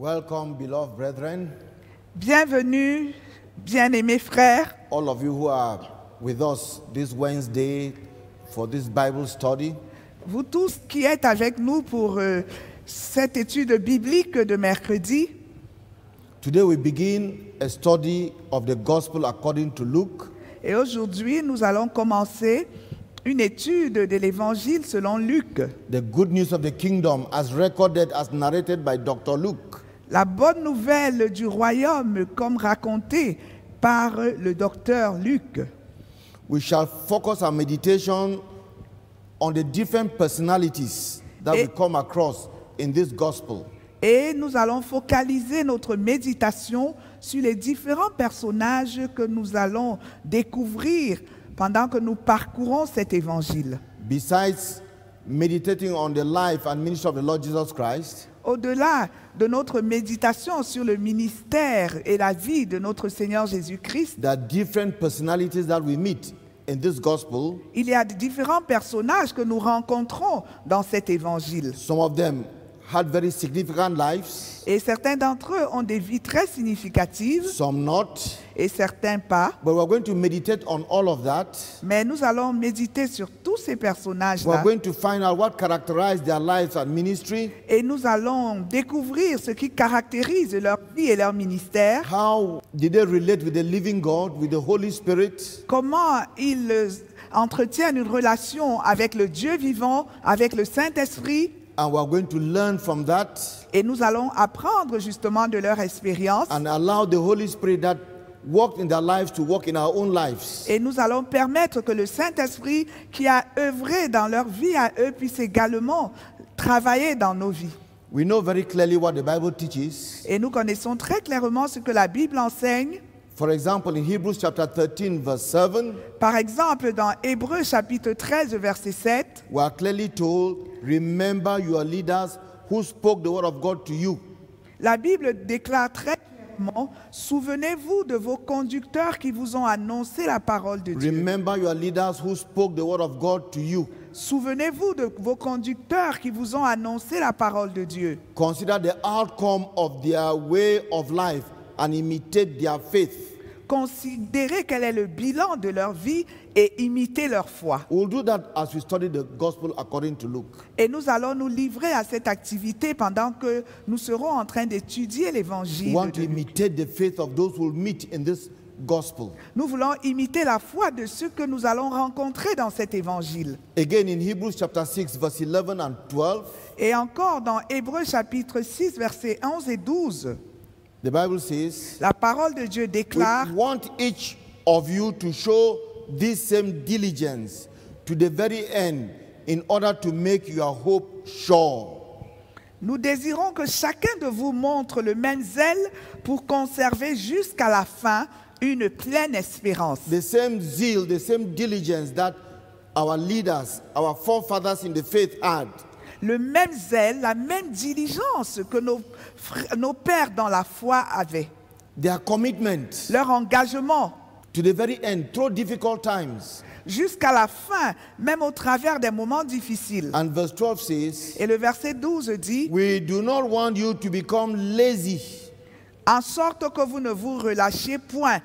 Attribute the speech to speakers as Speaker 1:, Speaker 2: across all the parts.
Speaker 1: Welcome, beloved brethren.
Speaker 2: Bienvenue, bien-aimés frères,
Speaker 1: All of you who are with us this Wednesday for this Bible study.
Speaker 2: vous tous qui êtes avec nous pour cette étude biblique de mercredi.
Speaker 1: Today we begin a study of the Gospel according to Luke.
Speaker 2: Et aujourd'hui, nous allons commencer une étude de l'Évangile selon Luc.
Speaker 1: The good news of the kingdom as recorded, as narrated by Dr. Luke.
Speaker 2: La bonne nouvelle du royaume comme racontée par le docteur Luc.
Speaker 1: We shall focus our meditation on the different personalities that we come across in this gospel.
Speaker 2: Et nous allons focaliser notre méditation sur les différents personnages que nous allons découvrir pendant que nous parcourons cet évangile.
Speaker 1: Besides meditating on the life and ministry of the Lord Jesus Christ,
Speaker 2: Au-delà de notre méditation sur le ministère et la vie de notre Seigneur Jésus-Christ,
Speaker 1: there are different personalities that we meet in this gospel.
Speaker 2: il y a différents personnages que nous rencontrons dans cet évangile.
Speaker 1: Some of them had very significant lives,
Speaker 2: Et certains d'entre eux ont des vies très significatives
Speaker 1: some not.
Speaker 2: et certains pas.
Speaker 1: But we're going to meditate on all of that.
Speaker 2: Mais nous allons méditer sur tous ces
Speaker 1: We're
Speaker 2: personnages-là.
Speaker 1: going to find out what characterized their lives and ministry,
Speaker 2: Et nous allons découvrir ce qui caractérise leur vie et leur ministère.
Speaker 1: how did they relate with the living God, with the Holy Spirit,
Speaker 2: Comment ils entretiennent une relation avec le Dieu vivant, avec le Saint-Esprit.
Speaker 1: and we're going to learn from that
Speaker 2: Et nous allons apprendre justement de leur expérience.
Speaker 1: and allow the Holy Spirit that worked in their lives to work in our own lives.
Speaker 2: Et nous allons permettre que le Saint-Esprit qui a œuvré dans leur vie à eux puisse également travailler dans nos vies.
Speaker 1: We know very clearly what the Bible teaches.
Speaker 2: Et nous connaissons très clairement ce que la Bible enseigne.
Speaker 1: For example, in Hebrews chapter 13, verse 7,
Speaker 2: Par exemple, dans Hébreux chapitre 13, verset 7,
Speaker 1: we are clearly told, remember your leaders who spoke the word of God to you.
Speaker 2: la Bible déclare très clairement, souvenez-vous de vos conducteurs qui vous ont annoncé la parole de Dieu.
Speaker 1: Remember your leaders who spoke the word of God to you.
Speaker 2: Souvenez-vous de vos conducteurs qui vous ont annoncé la parole de Dieu.
Speaker 1: Consider the outcome of their way of life and imitate their faith.
Speaker 2: Considérez quel est le bilan de leur vie et imitez leur foi.
Speaker 1: We'll do that as we study the gospel according to Luke.
Speaker 2: Et nous allons nous livrer à cette activité pendant que nous serons en train d'étudier
Speaker 1: We
Speaker 2: l'évangile.
Speaker 1: want to
Speaker 2: de Luc.
Speaker 1: imitate the faith of those who will meet in this gospel.
Speaker 2: Nous voulons imiter la foi de ceux que nous allons rencontrer dans cet évangile.
Speaker 1: Again, in Hebrews chapter 6, verse 11 and 12,
Speaker 2: Et encore dans Hébreux chapitre 6, versets 11 et 12,
Speaker 1: the Bible says,
Speaker 2: la parole de Dieu
Speaker 1: we
Speaker 2: déclare:
Speaker 1: want each of you to show this same diligence to the very end in order to make your hope sure.
Speaker 2: nous désirons que chacun de vous montre le même zèle pour conserver jusqu'à la fin une pleine espérance.
Speaker 1: The same zeal, the same diligence that our leaders, our forefathers in the faith had.
Speaker 2: Le même zèle, la même diligence que nos pères dans la foi avaient.
Speaker 1: Their commitment
Speaker 2: Leur engagement
Speaker 1: to the very end through difficult times.
Speaker 2: jusqu'à la fin, même au travers des moments difficiles.
Speaker 1: And verse 12 says,
Speaker 2: Et le verset 12 dit:
Speaker 1: we do not want you to become lazy,
Speaker 2: en sorte que vous ne vous relâchiez point,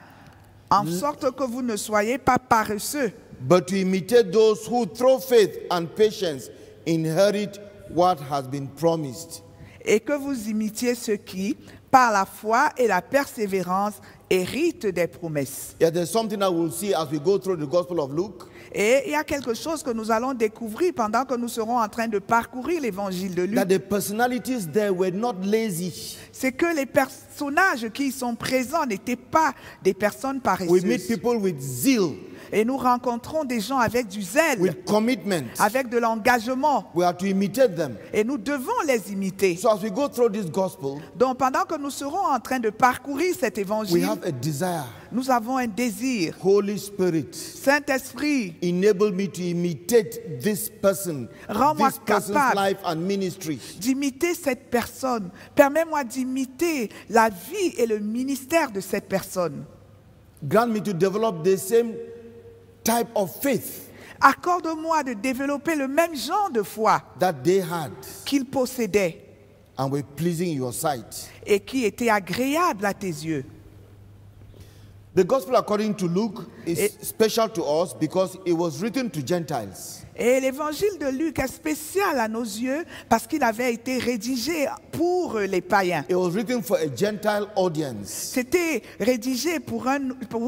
Speaker 2: en sorte que vous ne soyez pas paresseux,
Speaker 1: but to imitate those who through faith and patience inherit what has been promised.
Speaker 2: et que vous imitiez ceux qui, par la foi et la persévérance, héritent des promesses.
Speaker 1: Yeah, there's something that we'll see as we go through the Gospel of Luke.
Speaker 2: Et il y a quelque chose que nous allons découvrir pendant que nous serons en train de parcourir l'évangile de Luc.
Speaker 1: That the personalities there were not lazy.
Speaker 2: C'est que les personnages qui y sont présents n'étaient pas des personnes
Speaker 1: We meet
Speaker 2: paresseuses.
Speaker 1: people with zeal,
Speaker 2: Et nous rencontrons des gens avec du zèle,
Speaker 1: with commitment.
Speaker 2: avec de l'engagement.
Speaker 1: We are to imitate them.
Speaker 2: Et nous devons les imiter.
Speaker 1: So as we go through this gospel,
Speaker 2: Donc pendant que nous serons en train de parcourir cet
Speaker 1: we
Speaker 2: évangile,
Speaker 1: have a desire.
Speaker 2: nous avons un désir.
Speaker 1: Holy Spirit,
Speaker 2: Saint-Esprit,
Speaker 1: enable me to imitate this person,
Speaker 2: Rends-moi
Speaker 1: this person's
Speaker 2: capable.
Speaker 1: life and ministry.
Speaker 2: d'imiter cette personne. Permets-moi d'imiter la vie et le ministère de cette personne.
Speaker 1: Grant me to develop the same type of faith
Speaker 2: Accorde-moi de développer le même genre de foi
Speaker 1: that they had.
Speaker 2: qu'ils possédaient.
Speaker 1: and were pleasing in your sight.
Speaker 2: et qui étaient agréables à tes yeux.
Speaker 1: The gospel according to Luke is special to us because it was written to Gentiles.
Speaker 2: Et l'évangile de Luc est spécial à nos yeux parce qu'il avait été rédigé pour les païens.
Speaker 1: It was written for a Gentile audience.
Speaker 2: C'était rédigé pour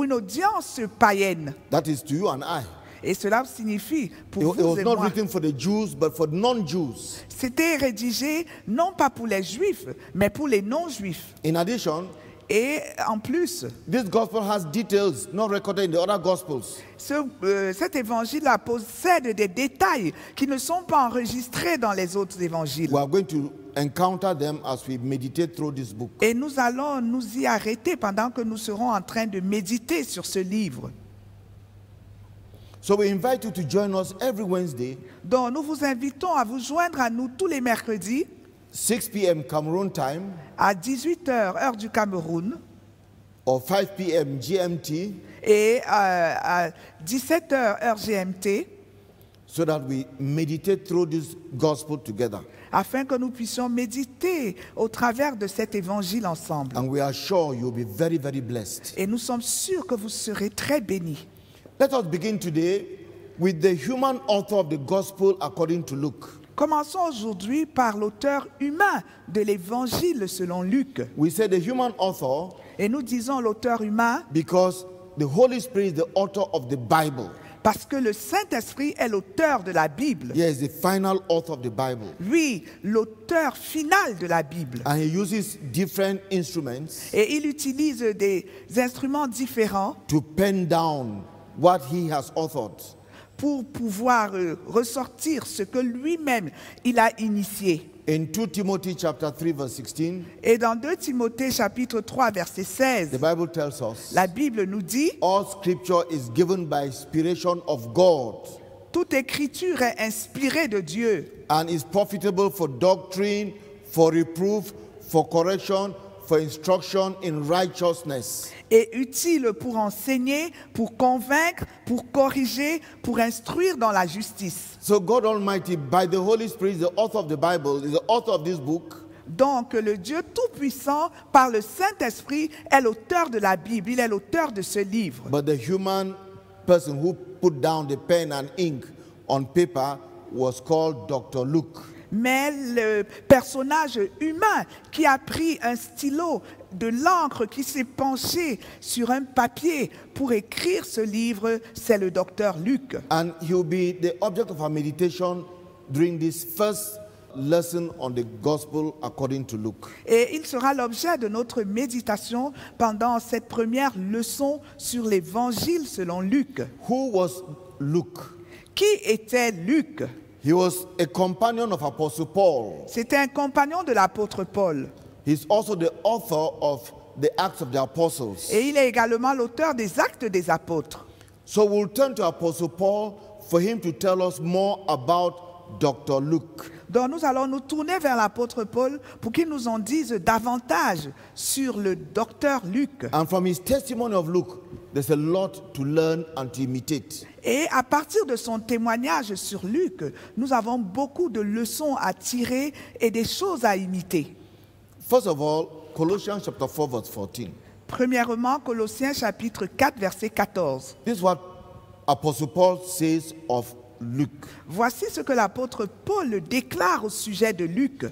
Speaker 2: une audience païenne.
Speaker 1: That is to you and I.
Speaker 2: Et cela signifie pour
Speaker 1: It
Speaker 2: vous
Speaker 1: was
Speaker 2: et
Speaker 1: not
Speaker 2: moi.
Speaker 1: written for the Jews, but for non-Jews.
Speaker 2: C'était rédigé non pas pour les juifs, mais pour les non-juifs.
Speaker 1: In addition,
Speaker 2: Et en plus,
Speaker 1: this gospel has details not recorded in the other gospels.
Speaker 2: cet évangile-là possède des détails qui ne sont pas enregistrés dans les autres évangiles.
Speaker 1: We are going to encounter them as we meditate through this book.
Speaker 2: Et nous allons nous y arrêter pendant que nous serons en train de méditer sur ce livre.
Speaker 1: So we invite you to join us every Wednesday,
Speaker 2: Donc nous vous invitons à vous joindre à nous tous les mercredis
Speaker 1: 6 p.m. Cameroon time
Speaker 2: à 18h, heure du Cameroun,
Speaker 1: or 5 p.m. GMT,
Speaker 2: et à 17h, heure GMT,
Speaker 1: so that we meditate through this gospel together.
Speaker 2: afin que nous puissions méditer au travers de cet évangile ensemble.
Speaker 1: And we are sure you'll be very, very blessed.
Speaker 2: Et nous sommes sûrs que vous serez très bénis.
Speaker 1: Let us begin today with the human author of the gospel according to Luke.
Speaker 2: Commençons aujourd'hui par l'auteur humain de l'évangile selon Luc.
Speaker 1: We say the human author
Speaker 2: Et nous disons l'auteur humain
Speaker 1: because the Holy Spirit is the author of the Bible.
Speaker 2: parce que le Saint-Esprit est l'auteur de la Bible.
Speaker 1: He is the final author of the Bible.
Speaker 2: Lui, l'auteur final de la Bible.
Speaker 1: And he uses different instruments
Speaker 2: Et il utilise des instruments différents
Speaker 1: to pen down what he has authored.
Speaker 2: pour pouvoir ressortir ce que lui-même il a initié.
Speaker 1: In 2 Timothy chapter 3 verse 16,
Speaker 2: Et dans 2 Timothée chapitre 3 verset 16,
Speaker 1: the Bible tells us,
Speaker 2: la Bible nous dit:
Speaker 1: all scripture is given by inspiration of God
Speaker 2: toute écriture est inspirée de Dieu
Speaker 1: and is profitable for doctrine, for reproof, for correction, for instruction in righteousness.
Speaker 2: et utile pour enseigner, pour convaincre, pour corriger, pour instruire dans la justice.
Speaker 1: So God Almighty, by the Holy Spirit, is the author of the Bible, is the author of this book,
Speaker 2: Donc le Dieu Tout-Puissant, par le Saint-Esprit, est l'auteur de la Bible, il est l'auteur de ce livre.
Speaker 1: but the human person who put down the pen and ink on paper was called Dr. Luke.
Speaker 2: Mais le personnage humain qui a pris un stylo, de l'encre, qui s'est penché sur un papier pour écrire ce livre, c'est le docteur Luc.
Speaker 1: And he will be the object of our meditation during this first lesson on the gospel according to Luke.
Speaker 2: Et il sera l'objet de notre méditation pendant cette première leçon sur l'évangile selon Luc.
Speaker 1: Who was Luke?
Speaker 2: Qui était Luc?
Speaker 1: He was a companion of Apostle Paul.
Speaker 2: C'était un compagnon de l'apôtre Paul.
Speaker 1: He's also the author of the Acts of the Apostles.
Speaker 2: Et il est également l'auteur des Actes des Apôtres.
Speaker 1: So we'll turn to Apostle Paul for him to tell us more about Dr. Luke.
Speaker 2: Donc nous allons nous tourner vers l'apôtre Paul pour qu'il nous en dise davantage sur le docteur Luc.
Speaker 1: And from his testimony of Luke, there's a lot to learn and to imitate.
Speaker 2: Et à partir de son témoignage sur Luc, nous avons beaucoup de leçons à tirer et des choses à imiter.
Speaker 1: First of all, Colossians chapter 4 verse 14.
Speaker 2: Premièrement, Colossiens chapitre 4, verset 14.
Speaker 1: This is what Apostle Paul says of Luke.
Speaker 2: Voici ce que l'apôtre Paul déclare au sujet de Luc.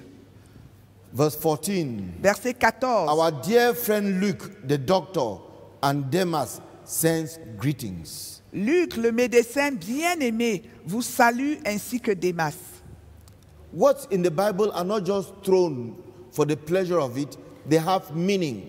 Speaker 1: Verse 14.
Speaker 2: Verset 14.
Speaker 1: Our dear friend Luke, the doctor, and Demas sends greetings.
Speaker 2: Luc, le médecin bien-aimé, vous salue ainsi que Démas.
Speaker 1: What's in the Bible are not just thrown for the pleasure of it, they have meaning.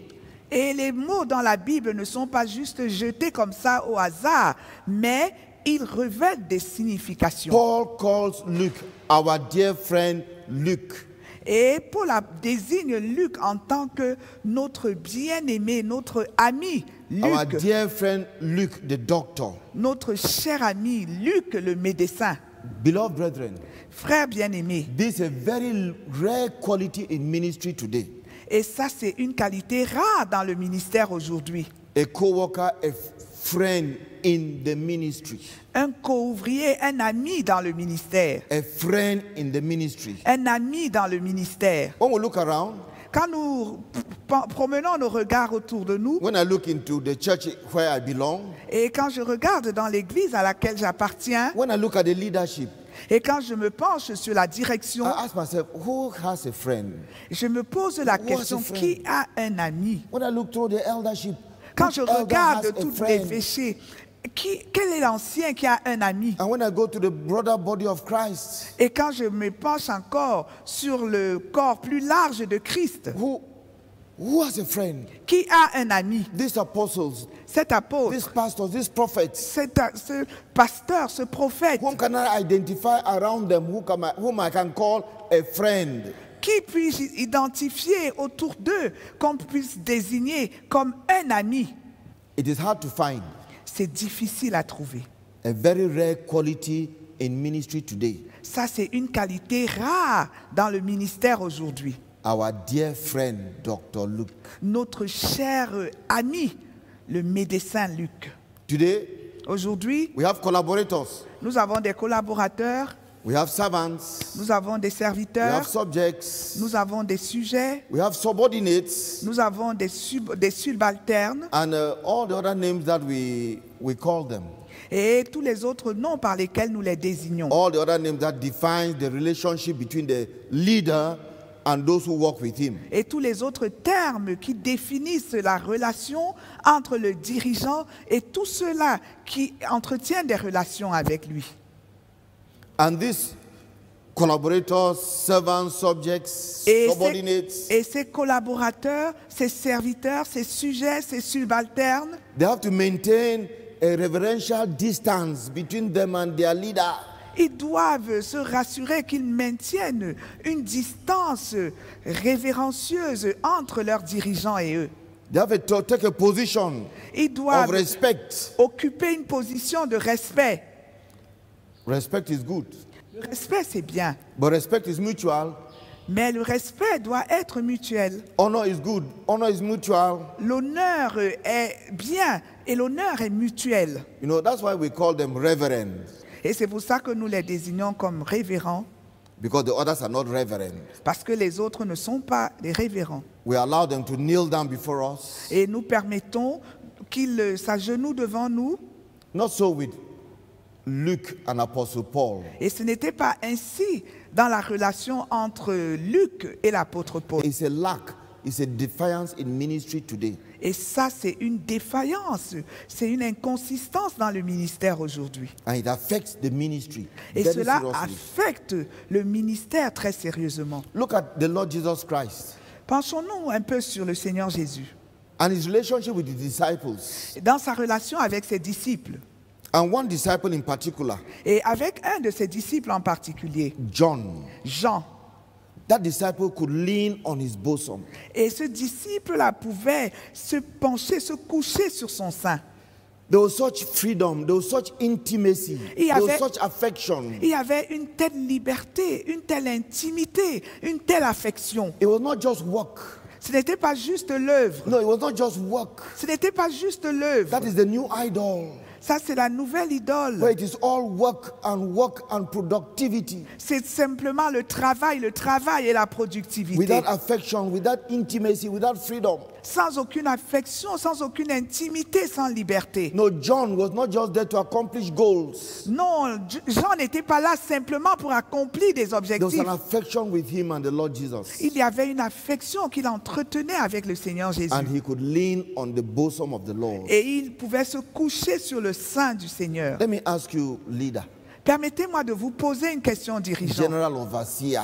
Speaker 2: Et les mots dans la Bible ne sont pas juste jetés comme ça au hasard, mais ils revêtent des significations.
Speaker 1: Paul calls Luke our dear friend Luke.
Speaker 2: Et Paul désigne Luc en tant que notre bien-aimé, notre ami
Speaker 1: Our
Speaker 2: Luc,
Speaker 1: dear friend Luke, the doctor.
Speaker 2: notre cher ami Luc le médecin.
Speaker 1: Beloved brethren,
Speaker 2: Frère bien-aimé,
Speaker 1: this is a very rare quality in ministry today.
Speaker 2: et ça c'est une qualité rare dans le ministère aujourd'hui.
Speaker 1: A co-worker, a friend in the ministry.
Speaker 2: Un co-ouvrier, un ami dans le ministère.
Speaker 1: A friend in the ministry.
Speaker 2: Un ami dans le ministère.
Speaker 1: When we look around,
Speaker 2: Quand nous promenons nos regards autour de nous,
Speaker 1: when I look into the church where I belong,
Speaker 2: et quand je regarde dans l'église à laquelle j'appartiens,
Speaker 1: when I look at the leadership,
Speaker 2: et quand je me penche sur la direction,
Speaker 1: I ask myself, who has a friend?
Speaker 2: je me pose la
Speaker 1: Who has
Speaker 2: question,
Speaker 1: a friend?
Speaker 2: qui a un ami?
Speaker 1: When I look through the eldership,
Speaker 2: Quand
Speaker 1: which
Speaker 2: je
Speaker 1: elder has
Speaker 2: regarde
Speaker 1: a
Speaker 2: tous les
Speaker 1: friend?
Speaker 2: péchés, quel est l'ancien qui a un ami?
Speaker 1: And when I go to the broader body of Christ,
Speaker 2: Et quand je me penche encore sur le corps plus large de Christ,
Speaker 1: who has a friend?
Speaker 2: qui a un ami?
Speaker 1: These apostles,
Speaker 2: Cet apôtre,
Speaker 1: these pastors, these prophets.
Speaker 2: ce pasteur, ce prophète,
Speaker 1: Whom can I identify around them whom I can call a friend?
Speaker 2: qui puisse identifier autour d'eux, qu'on puisse désigner comme un ami?
Speaker 1: It is hard to find.
Speaker 2: C'est difficile à trouver.
Speaker 1: A very rare quality in ministry today.
Speaker 2: Ça, c'est une qualité rare dans le ministère aujourd'hui.
Speaker 1: Our dear friend, Dr. Luke.
Speaker 2: Notre cher ami, le médecin Luc.
Speaker 1: Today,
Speaker 2: Aujourd'hui,
Speaker 1: we have collaborators.
Speaker 2: nous avons des collaborateurs,
Speaker 1: We have servants.
Speaker 2: nous avons des
Speaker 1: We have
Speaker 2: serviteurs,
Speaker 1: subjects.
Speaker 2: nous avons des sujets,
Speaker 1: We have subordinates.
Speaker 2: nous avons des subalternes
Speaker 1: And all the other names that we call them.
Speaker 2: et tous les autres noms par lesquels nous les désignons.
Speaker 1: All the other names that define the relationship between the leader and those who work with him.
Speaker 2: Et tous les autres termes qui définissent la relation entre le dirigeant et tous ceux-là qui entretiennent des relations avec lui.
Speaker 1: And these collaborators, servants, subjects, subordinates,
Speaker 2: Et ces collaborateurs, ces serviteurs, ces sujets, ces subalternes,
Speaker 1: they have to maintain a reverential distance between them and their leader.
Speaker 2: ils doivent se rassurer qu'ils maintiennent une distance révérencieuse entre leurs dirigeants et eux.
Speaker 1: They have to take a position
Speaker 2: Ils
Speaker 1: of
Speaker 2: doivent
Speaker 1: respect.
Speaker 2: occuper une position de respect.
Speaker 1: Respect is good,
Speaker 2: Le respect, c'est bien,
Speaker 1: but respect is mutual.
Speaker 2: mais le respect doit être mutuel.
Speaker 1: Honor is good, honor is mutual.
Speaker 2: L'honneur est bien et l'honneur est mutuel.
Speaker 1: You know, that's why we call them reverend,
Speaker 2: Et c'est pour ça que nous les désignons comme révérends,
Speaker 1: because the others are not reverend.
Speaker 2: parce que les autres ne sont pas des révérends.
Speaker 1: We allow them to kneel down before us.
Speaker 2: Et nous permettons qu'ils s'agenouillent devant nous.
Speaker 1: Not so with Luke and Apostle Paul.
Speaker 2: Et ce n'était pas ainsi dans la relation entre Luc et l'apôtre Paul.
Speaker 1: It's a lack, it's a defiance in ministry today.
Speaker 2: Et ça, c'est une défaillance, c'est une inconsistance dans le ministère aujourd'hui.
Speaker 1: And it affects the ministry
Speaker 2: Et
Speaker 1: very
Speaker 2: cela
Speaker 1: seriously.
Speaker 2: affecte le ministère très sérieusement.
Speaker 1: Look at the Lord Jesus Christ
Speaker 2: Penchons-nous un peu sur le Seigneur Jésus,
Speaker 1: and his relationship with the disciples.
Speaker 2: dans sa relation avec ses disciples,
Speaker 1: And one disciple in particular,
Speaker 2: et avec un de ses disciples en particulier,
Speaker 1: John.
Speaker 2: Jean.
Speaker 1: That disciple could lean on his bosom.
Speaker 2: Et ce disciple-là pouvait se pencher, se coucher sur son sein.
Speaker 1: There was such freedom, there was such intimacy,
Speaker 2: Il y
Speaker 1: there was
Speaker 2: avait-
Speaker 1: such affection.
Speaker 2: Il y avait une telle liberté, une telle intimité, une telle affection.
Speaker 1: It was not just work.
Speaker 2: Ce n'était pas juste l'œuvre.
Speaker 1: No, it was not just work.
Speaker 2: Ce n'était pas juste l'œuvre.
Speaker 1: That is the new idol,
Speaker 2: Ça, c'est la nouvelle idole.
Speaker 1: where it is all work and productivity.
Speaker 2: C'est simplement le travail et la productivité.
Speaker 1: Without affection, without intimacy, without freedom.
Speaker 2: Sans aucune affection, sans aucune intimité, sans liberté.
Speaker 1: No, John was not just there to accomplish goals.
Speaker 2: Non, Jean n'était pas là simplement pour accomplir des
Speaker 1: There was
Speaker 2: objectifs.
Speaker 1: an affection with him and the Lord Jesus.
Speaker 2: Il y avait une affection qu'il entretenait avec le Seigneur Jésus.
Speaker 1: And he could lean on the bosom of the Lord.
Speaker 2: Et il pouvait se coucher sur le sein du Seigneur.
Speaker 1: Let me ask you, leader,
Speaker 2: Permettez-moi de vous poser une question, dirigeant.
Speaker 1: general overseer,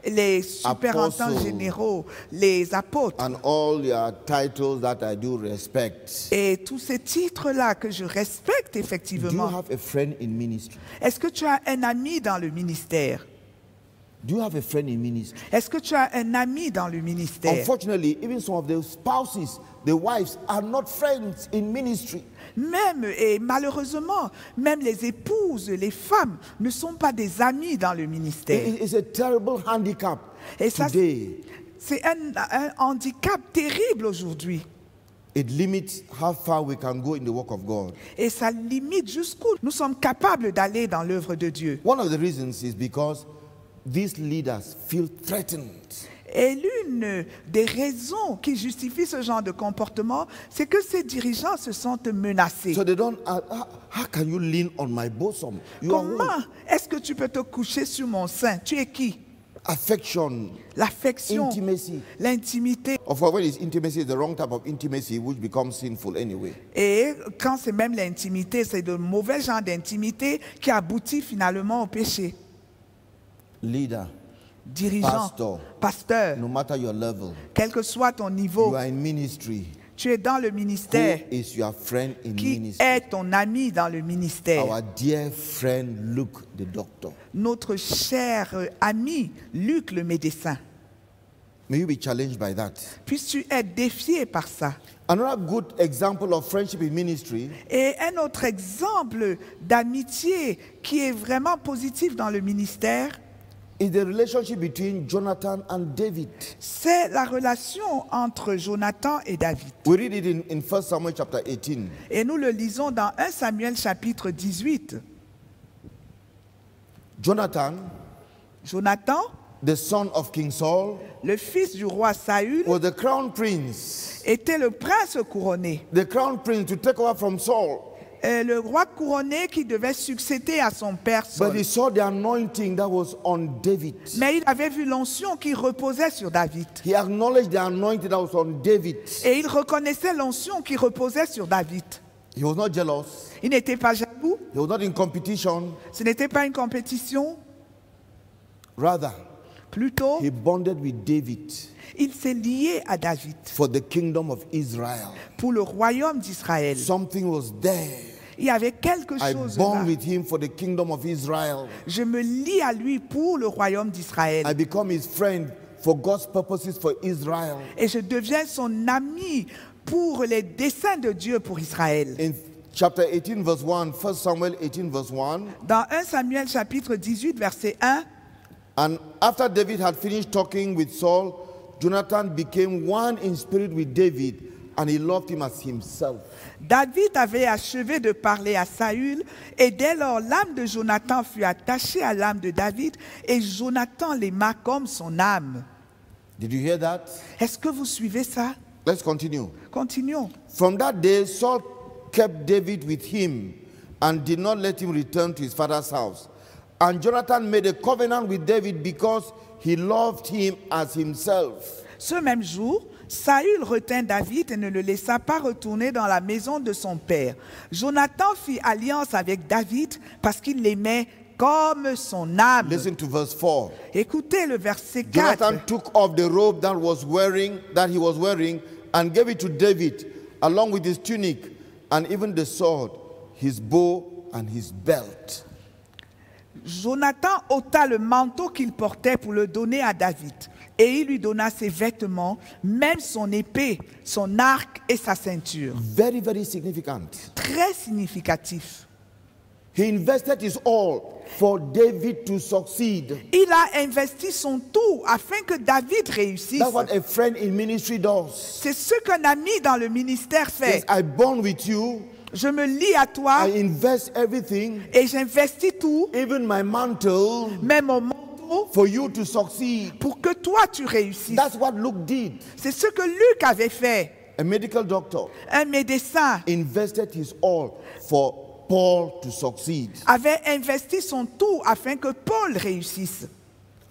Speaker 2: Les superintendants
Speaker 1: Apostle.
Speaker 2: généraux, les apôtres
Speaker 1: and all your titles that I do respect.
Speaker 2: et tous ces titres-là que je respecte
Speaker 1: Do you
Speaker 2: effectivement.
Speaker 1: have a friend in ministry?
Speaker 2: Est-ce que tu as un ami dans le ministère?
Speaker 1: Do you have a friend in ministry?
Speaker 2: Est-ce que tu as un ami dans le ministère?
Speaker 1: Unfortunately, even some of the spouses, the wives, are not friends in ministry.
Speaker 2: Même, et malheureusement, même les épouses, les femmes ne sont pas des amis dans le ministère.
Speaker 1: It's a terrible handicap
Speaker 2: Et ça,
Speaker 1: today.
Speaker 2: c'est un handicap terrible aujourd'hui.
Speaker 1: It limits how far we can go in the work of God.
Speaker 2: Et ça limite jusqu'où nous sommes capables d'aller dans l'œuvre de Dieu.
Speaker 1: One of the reasons is because these leaders feel threatened.
Speaker 2: Et l'une des raisons qui justifie ce genre de comportement, c'est que ces dirigeants se sentent menacés.
Speaker 1: So they don't, how can you lean on my bosom? You are who?
Speaker 2: Comment est-ce que tu peux te coucher sur mon sein? Tu es qui?
Speaker 1: Affection,
Speaker 2: L'affection,
Speaker 1: intimacy.
Speaker 2: l'intimité.
Speaker 1: Of course, when it's intimacy, it's the wrong type of intimacy, which becomes sinful anyway.
Speaker 2: Et quand c'est même l'intimité, c'est de mauvais genre d'intimité qui aboutit finalement au péché.
Speaker 1: Leader,
Speaker 2: Dirigeant, pasteur,
Speaker 1: no matter your level,
Speaker 2: quel que soit ton
Speaker 1: you
Speaker 2: niveau,
Speaker 1: are in ministry.
Speaker 2: tu es dans le
Speaker 1: Who
Speaker 2: ministère.
Speaker 1: is your friend in
Speaker 2: Qui
Speaker 1: ministry?
Speaker 2: est ton ami dans le ministère?
Speaker 1: Our dear friend Luke, the doctor.
Speaker 2: Notre cher ami, Luc le médecin.
Speaker 1: May you be challenged by that.
Speaker 2: Puisses-tu être défié par ça?
Speaker 1: Another good example of friendship in ministry
Speaker 2: Et un autre exemple d'amitié qui est vraiment positif dans le ministère,
Speaker 1: is the relationship between Jonathan and David.
Speaker 2: c'est la relation entre Jonathan et David.
Speaker 1: We read it in 1 Samuel chapter 18.
Speaker 2: Et nous le lisons dans 1 Samuel chapitre 18.
Speaker 1: Jonathan,
Speaker 2: Jonathan,
Speaker 1: the son of King Saul,
Speaker 2: le fils du roi Saül,
Speaker 1: was the crown prince.
Speaker 2: était le prince couronné.
Speaker 1: The crown prince to take over from Saul.
Speaker 2: Le roi couronné qui devait succéder à son père
Speaker 1: But
Speaker 2: Saul.
Speaker 1: he saw the anointing that was on David.
Speaker 2: Mais il avait vu l'onction qui reposait sur David.
Speaker 1: He acknowledged the anointing that was on David.
Speaker 2: Et il reconnaissait l'onction qui reposait sur David.
Speaker 1: He was not jealous.
Speaker 2: Il n'était pas jaloux.
Speaker 1: He was not in competition.
Speaker 2: Ce n'était pas une compétition.
Speaker 1: Rather,
Speaker 2: Plutôt,
Speaker 1: he bonded with David
Speaker 2: il s'est lié à David
Speaker 1: for the kingdom of Israel.
Speaker 2: pour le royaume d'Israël.
Speaker 1: Something was there.
Speaker 2: Il y avait quelque
Speaker 1: I
Speaker 2: chose
Speaker 1: bond
Speaker 2: là.
Speaker 1: with him for the kingdom of Israel.
Speaker 2: Je me lie à lui pour le royaume d'Israël.
Speaker 1: I become his friend for God's purposes for Israel.
Speaker 2: Et je deviens son ami pour les desseins de Dieu pour Israël.
Speaker 1: In chapter 18 verse 1, 1 Samuel 18 verse 1,
Speaker 2: Dans 1 Samuel chapitre 18 verset 1,
Speaker 1: and after David had finished talking with Saul, Jonathan became one in spirit with David, and he loved him as himself.
Speaker 2: David avait achevé de parler à Saül, et dès lors l'âme de Jonathan fut attachée à l'âme de David, et Jonathan l'aima comme son âme.
Speaker 1: Did you hear that?
Speaker 2: Est-ce que vous suivez ça?
Speaker 1: Let's continue.
Speaker 2: Continuons.
Speaker 1: From that day, Saul kept David with him and did not let him return to his father's house. And Jonathan made a covenant with David because he loved him as himself.
Speaker 2: Ce même jour, Saül retint David et ne le laissa pas retourner dans la maison de son père. Jonathan fit alliance avec David parce qu'il l'aimait comme son âme.
Speaker 1: Listen to verse 4.
Speaker 2: Écoutez le verset 4.
Speaker 1: Jonathan took off the robe that he was wearing and gave it to David along with his tunic and even the sword, his bow and his belt.
Speaker 2: Jonathan ôta le manteau qu'il portait pour le donner à David. Et il lui donna ses vêtements, même son épée, son arc et sa ceinture.
Speaker 1: Very, very significant.
Speaker 2: Très significatif.
Speaker 1: He invested his all for David to succeed.
Speaker 2: Il a investi son tout afin que David réussisse.
Speaker 1: That's what a friend in ministry does.
Speaker 2: C'est ce qu'un ami dans le ministère fait.
Speaker 1: Yes, I bond with you.
Speaker 2: Je me lie à toi
Speaker 1: I invest everything,
Speaker 2: et j'investis tout,
Speaker 1: even my mantle,
Speaker 2: même mon manteau,
Speaker 1: for you to succeed.
Speaker 2: pour que toi tu réussisses.
Speaker 1: That's what Luke did.
Speaker 2: C'est ce que Luc avait fait.
Speaker 1: A medical doctor
Speaker 2: Un médecin
Speaker 1: invested his all for Paul to succeed.
Speaker 2: avait investi son tout afin que Paul réussisse.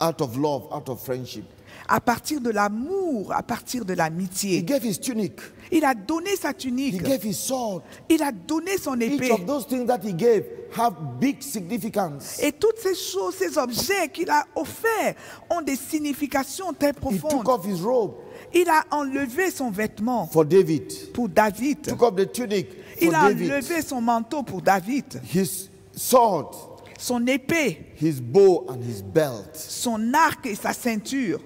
Speaker 1: Out of love, out of friendship.
Speaker 2: À partir de l'amour, à partir de
Speaker 1: He
Speaker 2: l'amitié.
Speaker 1: gave his tunic.
Speaker 2: Il a donné sa
Speaker 1: He
Speaker 2: tunique.
Speaker 1: gave his sword.
Speaker 2: Il a donné son
Speaker 1: Each
Speaker 2: épée.
Speaker 1: of those things that he gave have big significance.
Speaker 2: Et toutes ces choses, ces objets qu'il a offerts ont des significations très
Speaker 1: He took
Speaker 2: profondes.
Speaker 1: off his robe
Speaker 2: Il a enlevé son vêtement
Speaker 1: for David.
Speaker 2: pour David.
Speaker 1: Took off the tunic for
Speaker 2: Il a
Speaker 1: David.
Speaker 2: enlevé son manteau pour David.
Speaker 1: His sword,
Speaker 2: Son épée,
Speaker 1: his bow and his belt.
Speaker 2: son arc et sa ceinture.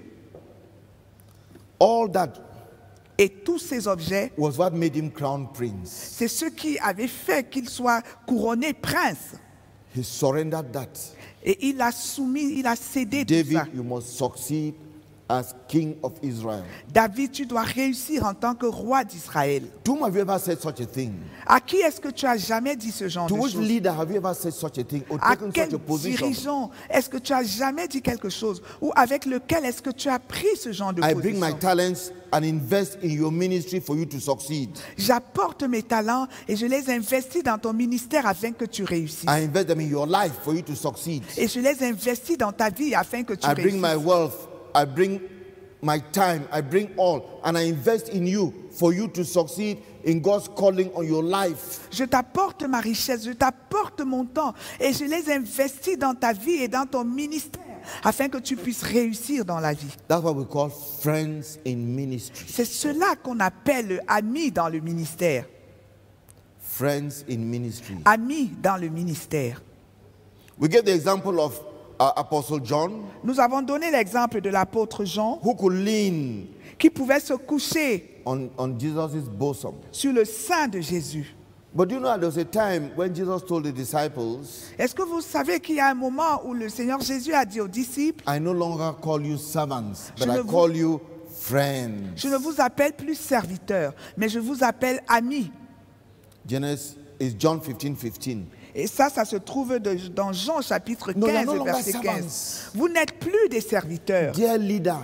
Speaker 1: All that
Speaker 2: Et tous ces objets,
Speaker 1: was what made him crown prince.
Speaker 2: c'est ce qui avait fait qu'il soit couronné prince.
Speaker 1: He surrendered that.
Speaker 2: Et il a soumis, il a cédé tout ça.
Speaker 1: David, you must succeed as king of Israel.
Speaker 2: David, tu dois réussir en tant que roi d'Israël.
Speaker 1: To whom have you ever said such a thing?
Speaker 2: À qui est-ce que tu as jamais dit ce genre
Speaker 1: To
Speaker 2: de
Speaker 1: which
Speaker 2: choses?
Speaker 1: leader have you ever said such a thing or
Speaker 2: À
Speaker 1: taken
Speaker 2: quel
Speaker 1: such a position?
Speaker 2: dirigeant est-ce que tu as jamais dit quelque chose? Ou avec lequel est-ce que tu as pris ce genre de
Speaker 1: I bring my
Speaker 2: position?
Speaker 1: talents and invest in your ministry for you to succeed.
Speaker 2: J'apporte mes talents et je les investis dans ton ministère afin que tu réussisses.
Speaker 1: I invest them in your life for you to succeed.
Speaker 2: Et je les investis dans ta vie afin que tu
Speaker 1: I bring my
Speaker 2: réussisses.
Speaker 1: wealth, I bring my time, I bring all, and I invest in you for you to succeed in God's calling on your life.
Speaker 2: Je t'apporte ma richesse, je t'apporte mon temps et je les investis dans ta vie et dans ton ministère afin que tu puisses réussir dans la vie.
Speaker 1: That's what we call friends in ministry.
Speaker 2: C'est cela qu'on appelle amis dans le ministère.
Speaker 1: Friends in ministry.
Speaker 2: Amis dans le ministère.
Speaker 1: We gave the example of Apostle John,
Speaker 2: Nous avons donné l'exemple de l'apôtre Jean
Speaker 1: who could lean
Speaker 2: qui pouvait se coucher
Speaker 1: on Jesus' bosom.
Speaker 2: sur le sein de Jésus.
Speaker 1: But you know, there was a time when Jesus told the disciples,
Speaker 2: Est-ce que vous savez qu'il y a un moment où le Seigneur Jésus a dit aux disciples,
Speaker 1: I no longer call you servants, but
Speaker 2: Je
Speaker 1: I
Speaker 2: ne vous-
Speaker 1: call you friends.
Speaker 2: je ne vous appelle plus serviteurs, mais je vous appelle amis.
Speaker 1: Genesis is John 15:15.
Speaker 2: Et ça se trouve dans Jean chapitre 15,
Speaker 1: No, you're no longer
Speaker 2: verset 15.
Speaker 1: servants.
Speaker 2: Vous n'êtes plus des serviteurs.
Speaker 1: Dear leader,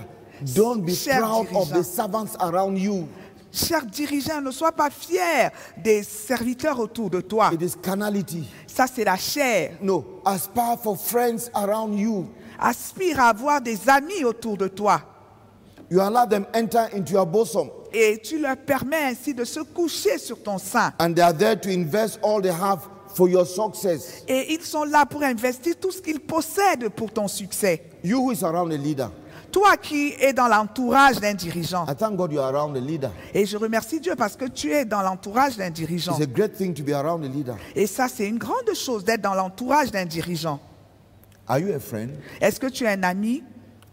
Speaker 1: don't be
Speaker 2: Cher
Speaker 1: proud of
Speaker 2: dirigeant.
Speaker 1: the servants around you.
Speaker 2: Chers dirigeants, ne sois pas fiers des serviteurs autour de toi.
Speaker 1: It is carnality.
Speaker 2: Ça, c'est la chair.
Speaker 1: No, aspire for friends around you.
Speaker 2: Aspire à avoir des amis autour de toi.
Speaker 1: You allow them enter into your bosom,
Speaker 2: Et tu leur permets ainsi de se coucher sur ton sein.
Speaker 1: and they are there to invest all they have for your success.
Speaker 2: Et ils sont là pour investir tout ce qu'ils possèdent pour ton succès.
Speaker 1: You who is around a leader,
Speaker 2: Toi qui es dans l'entourage d'un dirigeant.
Speaker 1: I thank God you are around a leader.
Speaker 2: Et je remercie Dieu parce que tu es dans l'entourage d'un dirigeant.
Speaker 1: It's a great thing to be around a leader.
Speaker 2: Et ça, c'est une grande chose d'être dans l'entourage d'un dirigeant.
Speaker 1: Are you a friend?
Speaker 2: Est-ce que tu es un ami?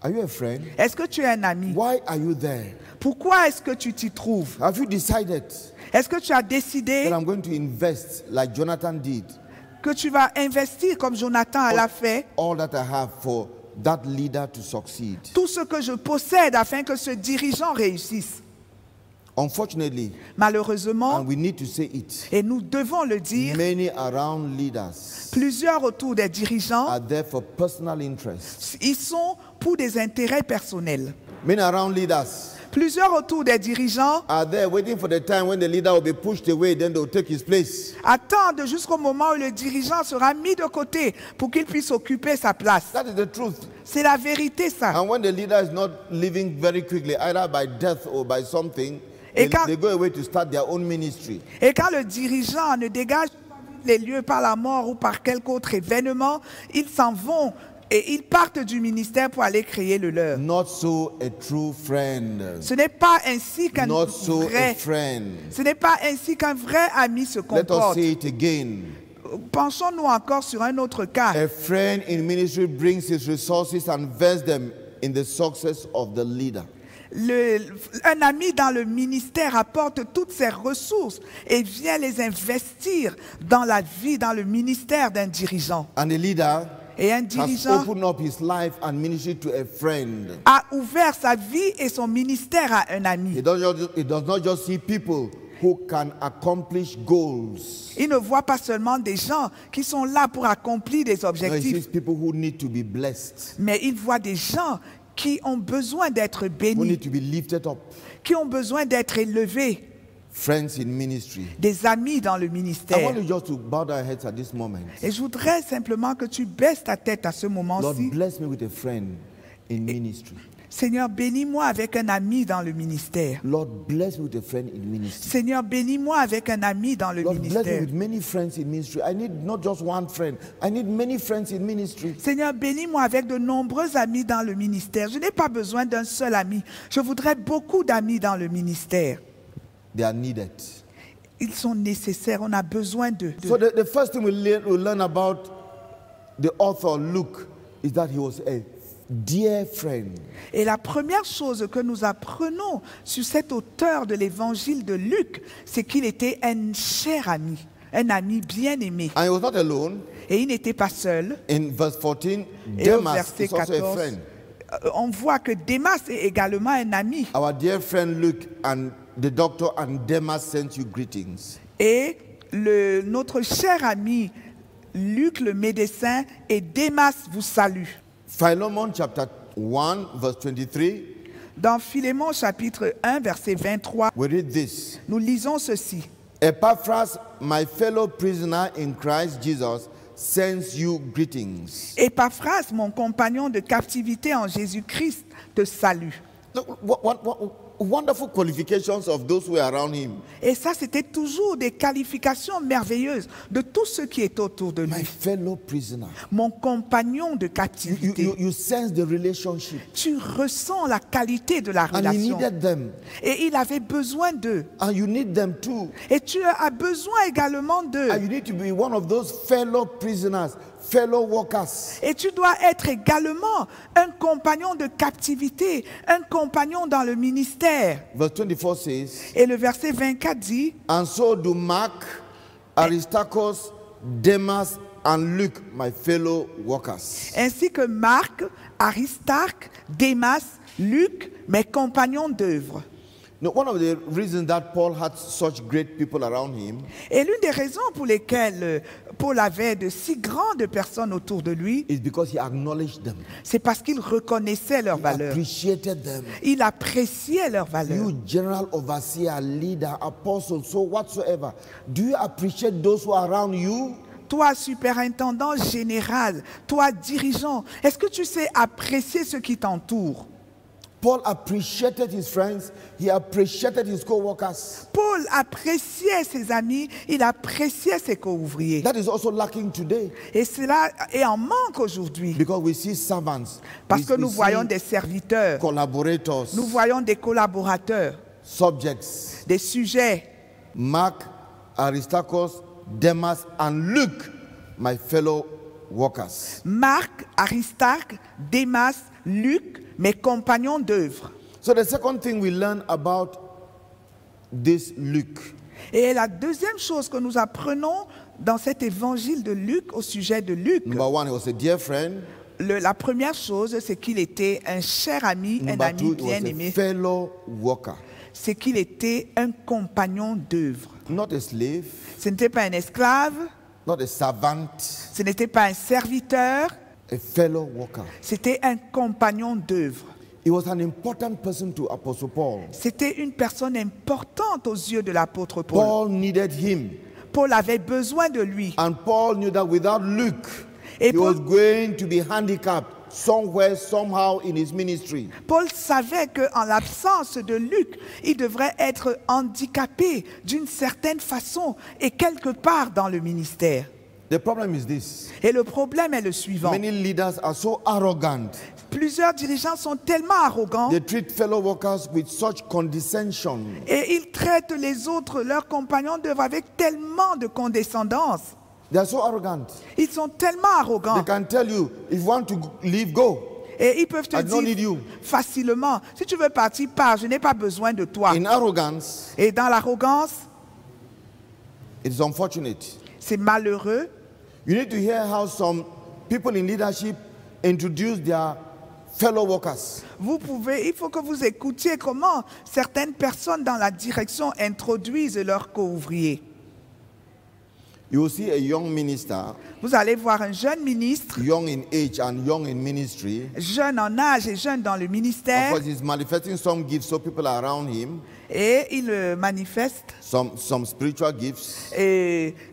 Speaker 1: Are you a friend?
Speaker 2: Est-ce que tu es un ami?
Speaker 1: Why are you there?
Speaker 2: Pourquoi est-ce que tu t'y trouves?
Speaker 1: Have you decided
Speaker 2: Est-ce que tu as décidé
Speaker 1: that I'm going to invest like Jonathan did,
Speaker 2: que tu vas investir comme Jonathan l'a fait,
Speaker 1: all that I have for that leader to succeed?
Speaker 2: tout ce que je possède afin que ce dirigeant réussisse?
Speaker 1: Unfortunately,
Speaker 2: Malheureusement,
Speaker 1: and we need to say it,
Speaker 2: et nous devons le dire,
Speaker 1: many around leaders
Speaker 2: plusieurs autour des dirigeants,
Speaker 1: are there for personal interests.
Speaker 2: ils sont pour des intérêts personnels.
Speaker 1: Many around leaders
Speaker 2: Plusieurs autour des dirigeants
Speaker 1: are there waiting for the time when the leader will be pushed away, then they'll take his place.
Speaker 2: attendent jusqu'au moment où le dirigeant sera mis de côté pour qu'il puisse occuper sa place.
Speaker 1: That is the truth.
Speaker 2: C'est la vérité, ça.
Speaker 1: And when the leader is not living very quickly, either by death or by something, they,
Speaker 2: Et quand-
Speaker 1: they go away to start their own ministry.
Speaker 2: Et quand le dirigeant ne dégage pas les lieux par la mort ou par quelque autre événement, ils s'en vont et ils partent du ministère pour aller créer le leur.
Speaker 1: Not so a true friend.
Speaker 2: Ce n'est pas ainsi qu'un
Speaker 1: Not so a
Speaker 2: vrai,
Speaker 1: friend.
Speaker 2: ce n'est pas ainsi qu'un vrai ami se
Speaker 1: Let us
Speaker 2: comporte.
Speaker 1: say it again.
Speaker 2: Pensons-nous encore sur un autre cas.
Speaker 1: A friend in ministry brings his resources and invests them in the success of the leader.
Speaker 2: Un ami dans le ministère apporte toutes ses ressources et vient les investir dans la vie, dans le ministère d'un dirigeant.
Speaker 1: And the leader
Speaker 2: Et un
Speaker 1: has
Speaker 2: dirigeant
Speaker 1: opened up his life and ministry to a friend.
Speaker 2: a ouvert sa vie et son ministère à un ami.
Speaker 1: He does not just see people who can accomplish goals.
Speaker 2: Il ne voit pas seulement des gens qui sont là pour accomplir des
Speaker 1: No, he
Speaker 2: objectifs,
Speaker 1: sees people who need to be blessed,
Speaker 2: mais il voit des gens qui ont besoin d'être
Speaker 1: who
Speaker 2: bénis,
Speaker 1: need to be lifted up.
Speaker 2: qui ont besoin d'être élevés,
Speaker 1: Friends in ministry.
Speaker 2: des amis dans le
Speaker 1: I
Speaker 2: ministère.
Speaker 1: want you just to bow down your heads at this moment.
Speaker 2: Et je voudrais simplement que tu baisses ta tête à ce
Speaker 1: Lord,
Speaker 2: moment-ci.
Speaker 1: bless me with a friend in ministry.
Speaker 2: Seigneur, bénis-moi avec un ami dans le ministère.
Speaker 1: Lord, bless me with a friend in ministry.
Speaker 2: Seigneur, bénis-moi avec un ami dans le
Speaker 1: Lord, bless me
Speaker 2: ministère.
Speaker 1: with many friends in ministry. I need not just one friend. I need many friends in ministry.
Speaker 2: Seigneur, bénis-moi avec de nombreux amis dans le ministère. Je n'ai pas besoin d'un seul ami. Je voudrais beaucoup d'amis dans le ministère.
Speaker 1: They are needed.
Speaker 2: Ils sont nécessaires. On a besoin d'eux.
Speaker 1: So the first thing we learn about the author Luke is that he was a dear friend.
Speaker 2: Et la première chose que nous apprenons sur cet auteur de l'évangile de Luc, c'est qu'il était un cher ami, un ami bien-aimé.
Speaker 1: And he was not alone.
Speaker 2: Et il n'était pas seul.
Speaker 1: In verse 14,
Speaker 2: Et au
Speaker 1: Demas
Speaker 2: verset
Speaker 1: is also a
Speaker 2: 14,
Speaker 1: friend.
Speaker 2: on voit que Démas est également un ami.
Speaker 1: Our dear friend Luke and the doctor and Demas sent you greetings.
Speaker 2: Et notre cher ami Luc, le médecin, et Démas vous saluent.
Speaker 1: Philemon chapter 1 verse 23.
Speaker 2: Dans Philémon chapitre 1, verset 23,
Speaker 1: We read this.
Speaker 2: nous lisons ceci.
Speaker 1: Epaphras, my fellow prisoner in Christ Jesus, sends you greetings.
Speaker 2: Épaphras, mon compagnon de captivité en Jésus-Christ, te salue.
Speaker 1: Look, what wonderful qualifications of those who are around him.
Speaker 2: Et ça, c'était toujours des qualifications merveilleuses de tout ce qui est autour de
Speaker 1: My
Speaker 2: lui.
Speaker 1: fellow prisoner.
Speaker 2: Mon compagnon de captivité.
Speaker 1: You sense the relationship.
Speaker 2: Tu ressens la qualité de la
Speaker 1: And he
Speaker 2: relation.
Speaker 1: needed them.
Speaker 2: Et il avait besoin d'eux.
Speaker 1: And you need them too.
Speaker 2: Et tu as besoin également d'eux.
Speaker 1: And you need to be one of those fellow prisoners, fellow workers.
Speaker 2: Et tu dois être également un compagnon de captivité, un compagnon dans le ministère.
Speaker 1: Verse 24 says,
Speaker 2: Et le verset 24 dit,
Speaker 1: and so do Mark, Aristarchus, Demas, and Luke, my fellow workers.
Speaker 2: ainsi que Marc, Aristarque, Démas, Luc, mes compagnons d'œuvre.
Speaker 1: Now, one of the reasons that Paul had such great people around him
Speaker 2: Et l'une des raisons pour lesquelles Paul avait de si grandes personnes autour de lui,
Speaker 1: is because he acknowledged them.
Speaker 2: c'est parce qu'il reconnaissait leurs
Speaker 1: He
Speaker 2: valeurs.
Speaker 1: appreciated them.
Speaker 2: Il appréciait leurs valeurs.
Speaker 1: You general overseer, leader, apostle, so whatsoever. Do you appreciate those who are around you?
Speaker 2: Toi, superintendant général, toi, dirigeant, est-ce que tu sais apprécier ceux qui t'entourent?
Speaker 1: Paul appreciated his friends. He appreciated his co-workers.
Speaker 2: Paul appréciait ses amis, il appréciait ses co-ouvriers.
Speaker 1: That is also lacking today
Speaker 2: Et cela est en manque aujourd'hui.
Speaker 1: because we see servants,
Speaker 2: Parce que
Speaker 1: we
Speaker 2: nous voyons
Speaker 1: see
Speaker 2: des serviteurs,
Speaker 1: collaborators,
Speaker 2: nous voyons des collaborateurs,
Speaker 1: subjects.
Speaker 2: des sujets.
Speaker 1: Mark, Aristarchus, Demas, and Luke, my fellow workers.
Speaker 2: Marc, Aristarque, Démas, Luc, mes compagnons d'œuvre.
Speaker 1: So the second thing we learn about this Luke
Speaker 2: Et la deuxième chose que nous apprenons dans cet évangile de Luc, au sujet de Luc,
Speaker 1: number one, he was a dear friend.
Speaker 2: la première chose, c'est qu'il était un cher ami, un
Speaker 1: Number
Speaker 2: ami
Speaker 1: two, he was
Speaker 2: bien
Speaker 1: a
Speaker 2: aimé.
Speaker 1: fellow worker,
Speaker 2: C'est qu'il était un compagnon d'œuvre.
Speaker 1: not a slave,
Speaker 2: Ce n'était pas un esclave,
Speaker 1: not a servant,
Speaker 2: ce n'était pas un serviteur,
Speaker 1: a fellow worker.
Speaker 2: c'était un compagnon d'œuvre.
Speaker 1: He was an important person to Apostle Paul.
Speaker 2: C'était une personne importante aux yeux de l'apôtre Paul.
Speaker 1: Paul needed him,
Speaker 2: Paul avait besoin de lui.
Speaker 1: and Paul knew that without Luke,
Speaker 2: Et
Speaker 1: he was
Speaker 2: Paul,
Speaker 1: going to be handicapped somewhere, somehow in his ministry.
Speaker 2: Paul savait qu'en l'absence de Luc, il devrait être handicapé d'une certaine façon et quelque part dans le ministère.
Speaker 1: The problem is this.
Speaker 2: Et le problème est le suivant.
Speaker 1: Many leaders are so arrogant.
Speaker 2: Plusieurs dirigeants sont tellement arrogants
Speaker 1: They treat fellow workers with such condescension.
Speaker 2: et ils traitent les autres, leurs compagnons d'œuvre, avec tellement de condescendance.
Speaker 1: They are so arrogant.
Speaker 2: Ils sont tellement
Speaker 1: They
Speaker 2: arrogants
Speaker 1: can tell you, if you want to leave, go.
Speaker 2: et ils peuvent te
Speaker 1: I don't need
Speaker 2: dire
Speaker 1: you.
Speaker 2: facilement, si tu veux partir, pars, je n'ai pas besoin de toi.
Speaker 1: In arrogance,
Speaker 2: Et dans l'arrogance,
Speaker 1: it is unfortunate.
Speaker 2: c'est malheureux.
Speaker 1: You need to hear how some people in leadership introduce their fellow workers.
Speaker 2: Il faut que vous écoutiez comment certaines personnes dans la direction introduisent leurs co-ouvriers.
Speaker 1: You will see a young minister,
Speaker 2: Vous allez voir un jeune ministre,
Speaker 1: young in age and young in ministry.
Speaker 2: jeune en âge et jeune dans le
Speaker 1: Of
Speaker 2: ministère,
Speaker 1: course, he's manifesting some gifts, so people are around him.
Speaker 2: et il manifeste
Speaker 1: Some spiritual gifts,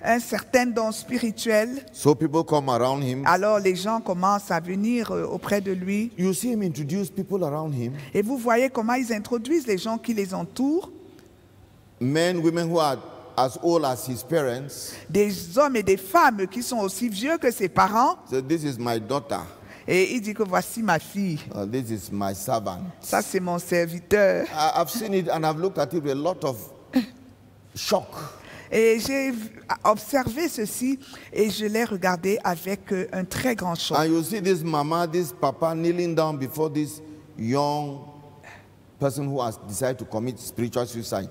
Speaker 2: un certain don spirituel.
Speaker 1: so people come around him.
Speaker 2: Alors les gens commencent à venir auprès de lui.
Speaker 1: You see him introduce people around him,
Speaker 2: Et vous voyez comment ils introduisent les gens qui les entourent.
Speaker 1: men, women who are as old as his parents.
Speaker 2: Des hommes et des femmes qui sont aussi vieux que ses parents.
Speaker 1: So this is my daughter.
Speaker 2: Et il dit que voici ma fille.
Speaker 1: This is my servant.
Speaker 2: Ça, c'est mon serviteur.
Speaker 1: I've seen it and I've looked at it with a lot of shock.
Speaker 2: Et j'ai observé ceci et je l'ai regardé avec un très grand choc.
Speaker 1: And you see this mama, this papa kneeling down before this young person who has decided to commit spiritual suicide.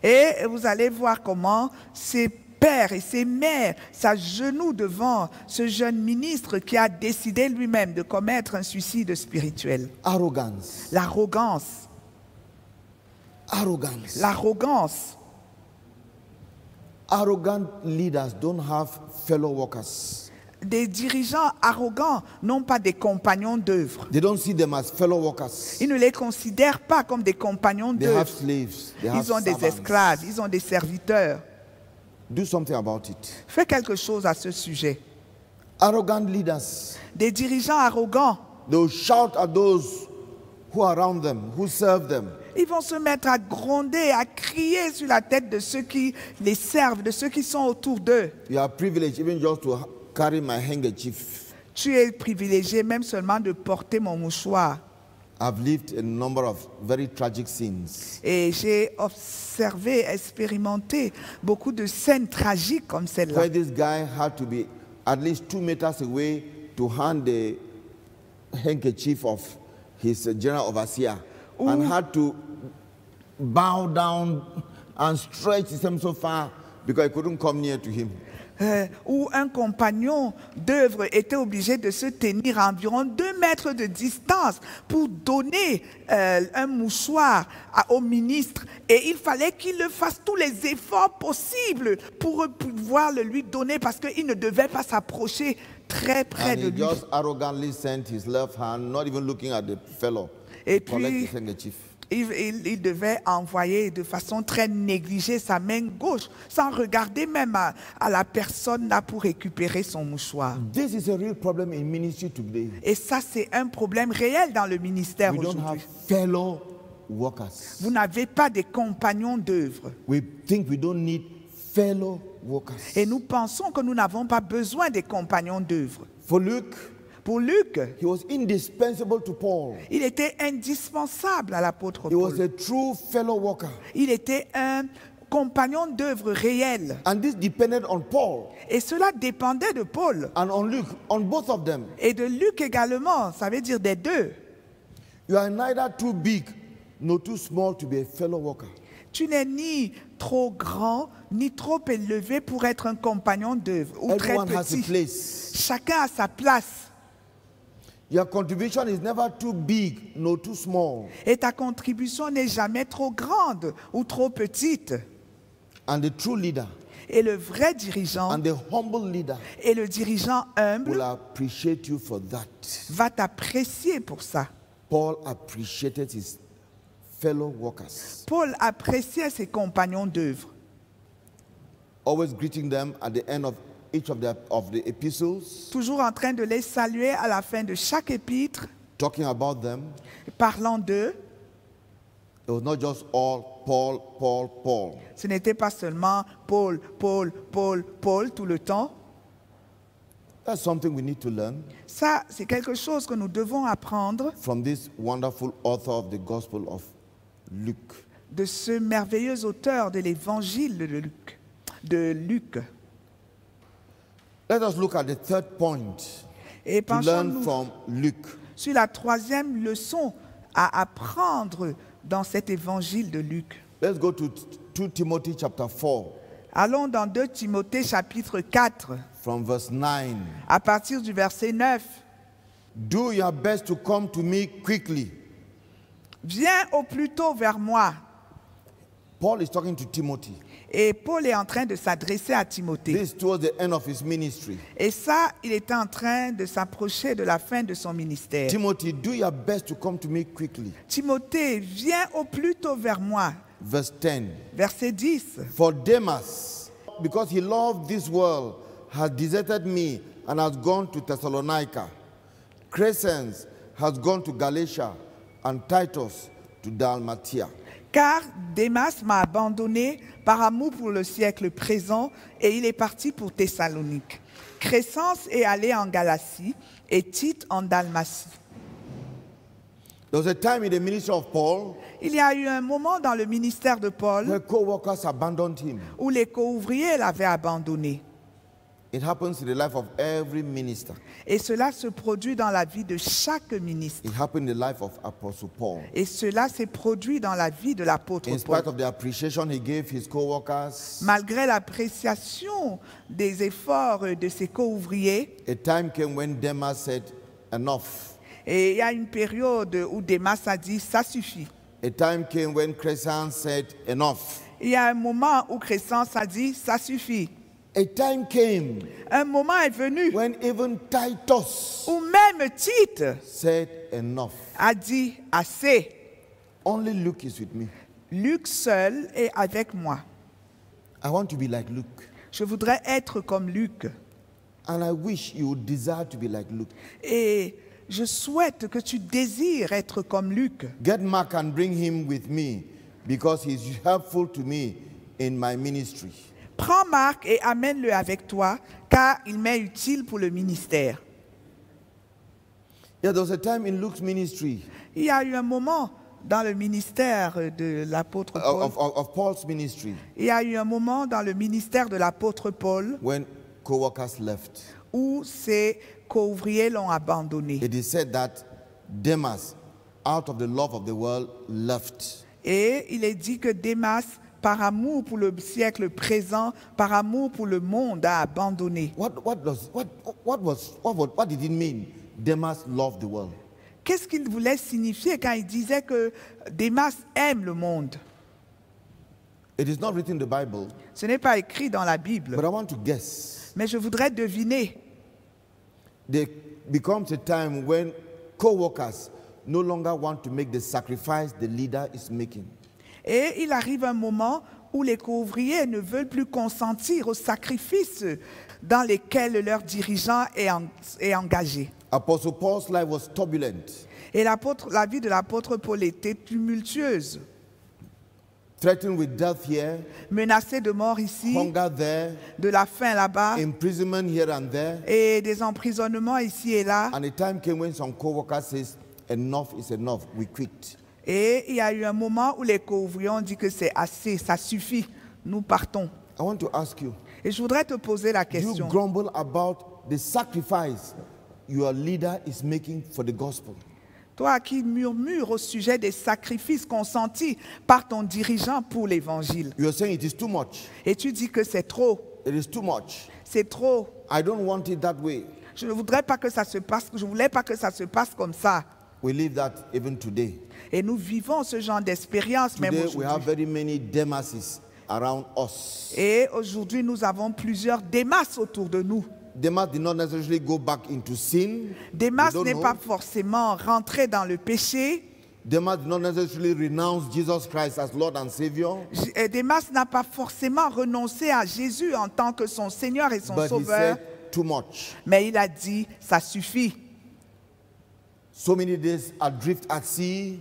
Speaker 2: Et vous allez voir comment ces pères et ses mères s'agenouillent devant ce jeune ministre qui a décidé lui-même de commettre un suicide spirituel.
Speaker 1: Arrogance.
Speaker 2: L'arrogance.
Speaker 1: Arrogance.
Speaker 2: L'arrogance.
Speaker 1: Arrogant leaders don't have fellow workers.
Speaker 2: Des dirigeants arrogants n'ont pas des compagnons d'œuvre.
Speaker 1: They don't see them as fellow workers.
Speaker 2: Ils ne les considèrent pas comme des compagnons
Speaker 1: They have
Speaker 2: d'œuvre.
Speaker 1: slaves. They have
Speaker 2: Ils ont des
Speaker 1: servants.
Speaker 2: esclaves, ils ont des serviteurs.
Speaker 1: Do something about it.
Speaker 2: Fais quelque chose à ce sujet.
Speaker 1: Arrogant leaders,
Speaker 2: Des dirigeants arrogants,
Speaker 1: they will shout at those who are around them, who serve them.
Speaker 2: ils vont se mettre à gronder, à crier sur la tête de ceux qui les servent, de ceux qui sont autour d'eux.
Speaker 1: You are privileged even just to carry my handkerchief.
Speaker 2: Tu es privilégié même seulement de porter mon mouchoir.
Speaker 1: I've lived a number of very tragic scenes.
Speaker 2: Et j'ai observé, expérimenté beaucoup de scènes tragiques comme celle-là.
Speaker 1: Where this guy had to be at least 2 meters away to hand the handkerchief of his general overseer and had to bow down and stretch him so far because I couldn't come near to him.
Speaker 2: Où un compagnon d'œuvre était obligé de se tenir à environ 2 mètres de distance pour donner un mouchoir au ministre. Et il fallait qu'il le fasse tous les efforts possibles pour pouvoir le lui donner parce qu'il ne devait pas s'approcher très près
Speaker 1: And
Speaker 2: de
Speaker 1: he
Speaker 2: lui.
Speaker 1: just arrogantly sent his left hand, not even looking at the fellow,
Speaker 2: Et
Speaker 1: to collect
Speaker 2: puis,
Speaker 1: his handkerchief.
Speaker 2: il devait envoyer de façon très négligée sa main gauche, sans regarder même à la personne là pour récupérer son mouchoir.
Speaker 1: This is a real problem in ministry today.
Speaker 2: Et ça, c'est un problème réel dans le ministère
Speaker 1: We don't have
Speaker 2: aujourd'hui.
Speaker 1: fellow workers.
Speaker 2: Vous n'avez pas de compagnons d'œuvre.
Speaker 1: We think we don't need fellow workers.
Speaker 2: Et nous pensons que nous n'avons pas besoin des compagnons d'œuvre.
Speaker 1: For Luke,
Speaker 2: Pour Luc,
Speaker 1: he was indispensable to Paul.
Speaker 2: il était indispensable à l'apôtre
Speaker 1: He was
Speaker 2: Paul.
Speaker 1: a true fellow worker.
Speaker 2: Il était un compagnon d'œuvre réel.
Speaker 1: And this depended on Paul
Speaker 2: Et cela dépendait de Paul.
Speaker 1: and on Luke, on both of them.
Speaker 2: Et de Luc également, ça veut dire des deux.
Speaker 1: You are neither too big nor too small to be a fellow worker.
Speaker 2: Tu n'es ni trop grand, ni trop élevé pour être un compagnon d'œuvre, ou très
Speaker 1: Everyone has a
Speaker 2: petit.
Speaker 1: place.
Speaker 2: Chacun a sa place.
Speaker 1: Your contribution is never too big nor too small.
Speaker 2: Et ta contribution n'est jamais trop grande ou trop petite.
Speaker 1: And the true leader
Speaker 2: Et le vrai dirigeant
Speaker 1: and the humble leader
Speaker 2: et le dirigeant
Speaker 1: will
Speaker 2: humble
Speaker 1: appreciate you for that.
Speaker 2: va t'apprécier pour ça.
Speaker 1: Paul appreciated his fellow workers,
Speaker 2: Paul appréciait ses compagnons d'œuvre,
Speaker 1: always greeting them at the end of each of the epistles,
Speaker 2: toujours en train de les saluer à la fin de chaque épître,
Speaker 1: talking about them.
Speaker 2: parlant d'eux.
Speaker 1: It was not just all Paul, Paul, Paul.
Speaker 2: Ce n'était pas seulement Paul, Paul, Paul, Paul tout le temps.
Speaker 1: That's something we need to learn
Speaker 2: Ça, c'est quelque chose que nous devons apprendre
Speaker 1: from this wonderful author of the Gospel of Luke.
Speaker 2: de ce merveilleux auteur de l'évangile de Luc.
Speaker 1: Let us look at the third point
Speaker 2: Et
Speaker 1: to learn
Speaker 2: penchons-nous
Speaker 1: from Luke.
Speaker 2: sur la troisième leçon à apprendre dans cet évangile de Luc.
Speaker 1: Let's go to 2 Timothy chapter 4
Speaker 2: Allons dans 2 Timothée chapitre 4,
Speaker 1: from verse 9.
Speaker 2: à partir du verset 9.
Speaker 1: Do your best to come to me quickly.
Speaker 2: Viens au plus tôt vers moi.
Speaker 1: Paul is talking to Timothy.
Speaker 2: Et Paul est en train de s'adresser à Timothée.
Speaker 1: This towards the end of his ministry.
Speaker 2: Et ça, il était en train de s'approcher de la fin de son ministère.
Speaker 1: Timothy, do your best to come to me quickly.
Speaker 2: Timothée, viens au plus tôt vers moi.
Speaker 1: Verse 10.
Speaker 2: Verset 10.
Speaker 1: For Demas, because he loved this world, has deserted me and has gone to Thessalonica. Crescens has gone to Galatia, and Titus to Dalmatia.
Speaker 2: Car Démas m'a abandonné par amour pour le siècle présent et il est parti pour Thessalonique. Crescens est allé en Galatie et Tite en Dalmatie.
Speaker 1: There was a time in the ministry of Paul
Speaker 2: Il y a eu un moment dans le ministère de Paul
Speaker 1: where co-workers abandoned him.
Speaker 2: où les co-ouvriers l'avaient abandonné.
Speaker 1: It happens in the life of every minister.
Speaker 2: Et cela se produit dans la vie de chaque ministre.
Speaker 1: It happened in the life of Apostle Paul.
Speaker 2: Et cela s'est produit dans la vie de l'apôtre
Speaker 1: In
Speaker 2: Paul.
Speaker 1: spite of the appreciation he gave his co-workers,
Speaker 2: Malgré l'appréciation des efforts de ses co-ouvriers,
Speaker 1: a time came when Demas said, enough.
Speaker 2: et il y a une période où Démas a dit « ça suffit ».
Speaker 1: A time came when Crescens said, enough.
Speaker 2: Il y a un moment où Crescens a dit « ça suffit ».
Speaker 1: A time came
Speaker 2: Un moment est venu
Speaker 1: when even Titus
Speaker 2: où même Tite
Speaker 1: said, enough.
Speaker 2: a dit « assez ».
Speaker 1: Only Luke is with me.
Speaker 2: Luc seul est avec moi.
Speaker 1: I want to be like Luke.
Speaker 2: Je voudrais être comme Luc.
Speaker 1: And I wish you would desire to be like Luke.
Speaker 2: Et je souhaite que tu désires être comme Luc.
Speaker 1: Get Mark and bring him with me because he's helpful to me in my ministry.
Speaker 2: Prends Marc et amène-le avec toi, car il m'est utile pour le ministère.
Speaker 1: Yeah, there was a time in Luke's ministry,
Speaker 2: Il y a eu un moment dans le ministère de l'apôtre Paul.
Speaker 1: of Paul's ministry,
Speaker 2: Il y a eu un moment dans le ministère de l'apôtre Paul
Speaker 1: when co-workers left.
Speaker 2: où ses co-ouvriers l'ont abandonné.
Speaker 1: It is said that Demas, out of the love of the world, left.
Speaker 2: Et il est dit que Démas, par amour pour le siècle présent, par amour pour le monde, a abandonné.
Speaker 1: What did it mean? Demas loved the world.
Speaker 2: Qu'est-ce qu'il voulait signifier quand il disait que Démas aime le monde?
Speaker 1: It is not written in the Bible,
Speaker 2: Ce n'est pas écrit dans la Bible,
Speaker 1: but I want to guess.
Speaker 2: mais je voudrais deviner.
Speaker 1: There becomes a time when co-workers no longer want to make the sacrifice the leader is making.
Speaker 2: Et il arrive un moment où les co-ouvriers ne veulent plus consentir aux sacrifices dans lesquels leur dirigeant est engagé.
Speaker 1: Apostle Paul's life was turbulent,
Speaker 2: Et la vie de l'apôtre Paul était tumultueuse,
Speaker 1: threatened with death here,
Speaker 2: menacé de mort ici,
Speaker 1: hunger there,
Speaker 2: de la faim là-bas,
Speaker 1: imprisonment here and there.
Speaker 2: et des emprisonnements ici et là.
Speaker 1: And a time came when some co-workers says, enough is enough, we quit.
Speaker 2: Et il y a eu un moment où les co-ouvriers ont dit que c'est assez, ça suffit, nous partons.
Speaker 1: I want to ask you,
Speaker 2: Et je voudrais te poser la
Speaker 1: do you
Speaker 2: question.
Speaker 1: grumble about the sacrifice your leader is making for the gospel?
Speaker 2: Toi qui murmures au sujet des sacrifices consentis par ton dirigeant pour l'évangile.
Speaker 1: You are saying it is too much.
Speaker 2: Et tu dis que c'est trop,
Speaker 1: It is too much.
Speaker 2: c'est trop.
Speaker 1: I don't want it that way.
Speaker 2: Je ne voudrais pas que ça se passe, je voulais pas que ça se passe comme ça.
Speaker 1: We live that even today.
Speaker 2: Et nous vivons ce genre d'expérience même
Speaker 1: Today we have
Speaker 2: aujourd'hui.
Speaker 1: very many Demases around us.
Speaker 2: Et aujourd'hui, nous avons plusieurs Démas autour de nous.
Speaker 1: Demas did not necessarily go back into sin.
Speaker 2: Démas
Speaker 1: We don't
Speaker 2: n'est
Speaker 1: know.
Speaker 2: pas forcément rentré dans le péché.
Speaker 1: Demas did not necessarily renounce Jesus Christ as Lord and Savior.
Speaker 2: Démas n'a pas forcément renoncé à Jésus en tant que son Seigneur et son
Speaker 1: But he
Speaker 2: Sauveur.
Speaker 1: said too much.
Speaker 2: Mais il a dit, ça suffit.
Speaker 1: So many days adrift at sea.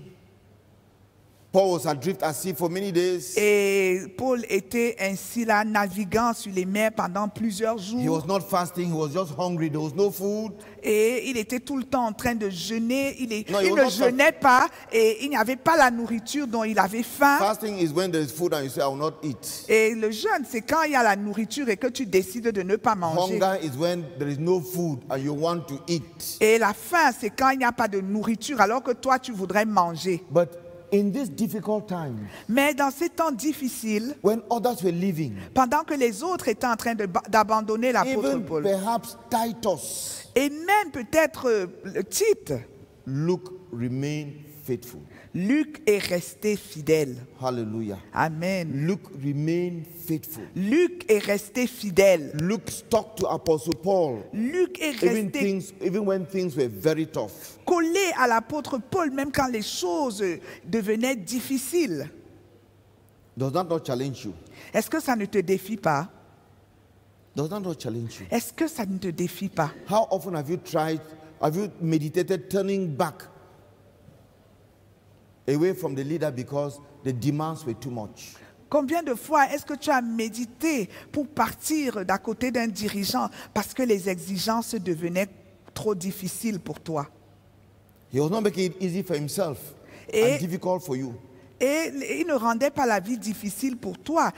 Speaker 1: Paul was adrift at sea for many days.
Speaker 2: Et Paul était ainsi là, naviguant sur les mers pendant plusieurs
Speaker 1: He
Speaker 2: jours.
Speaker 1: was not fasting, he was just hungry. There was no food.
Speaker 2: Et il était tout le temps en train de jeûner. Il
Speaker 1: No, he
Speaker 2: ne
Speaker 1: was not
Speaker 2: jeûnait pas et il n'y avait pas la nourriture dont il avait faim.
Speaker 1: Fasting is when there is food and you say, I will not eat.
Speaker 2: Et le jeûne, c'est quand il y a la nourriture et que tu décides de ne pas manger.
Speaker 1: Hunger is when there is no food and you want to eat.
Speaker 2: Et la faim, c'est quand il n'y a pas de nourriture alors que toi, tu voudrais manger.
Speaker 1: But in this difficult time,
Speaker 2: Mais dans ces temps difficiles,
Speaker 1: when others were leaving,
Speaker 2: pendant que les autres étaient en train d'abandonner l'apôtre
Speaker 1: even
Speaker 2: Paul,
Speaker 1: perhaps Titus,
Speaker 2: et même peut-être Tite,
Speaker 1: Luke remained faithful.
Speaker 2: Luc est resté fidèle.
Speaker 1: Hallelujah.
Speaker 2: Amen.
Speaker 1: Luke remained faithful.
Speaker 2: Luc est resté fidèle.
Speaker 1: Luke stuck to Apostle Paul,
Speaker 2: Luc est
Speaker 1: even
Speaker 2: resté
Speaker 1: when things were very tough.
Speaker 2: collé à l'apôtre Paul, même quand les choses devenaient difficiles.
Speaker 1: Does that not challenge you?
Speaker 2: Est-ce que ça ne te défie pas?
Speaker 1: Does that not challenge you?
Speaker 2: Est-ce que ça ne te défie pas?
Speaker 1: How often have you meditated turning back away from the leader because the demands were too much?
Speaker 2: Combien de fois est-ce que tu as médité pour partir d'à côté d'un dirigeant parce que les exigences devenaient trop difficiles pour toi?
Speaker 1: He was not making it easy for himself
Speaker 2: Et-
Speaker 1: and difficult for you.
Speaker 2: Et il ne rendait pas la vie difficile pour toi.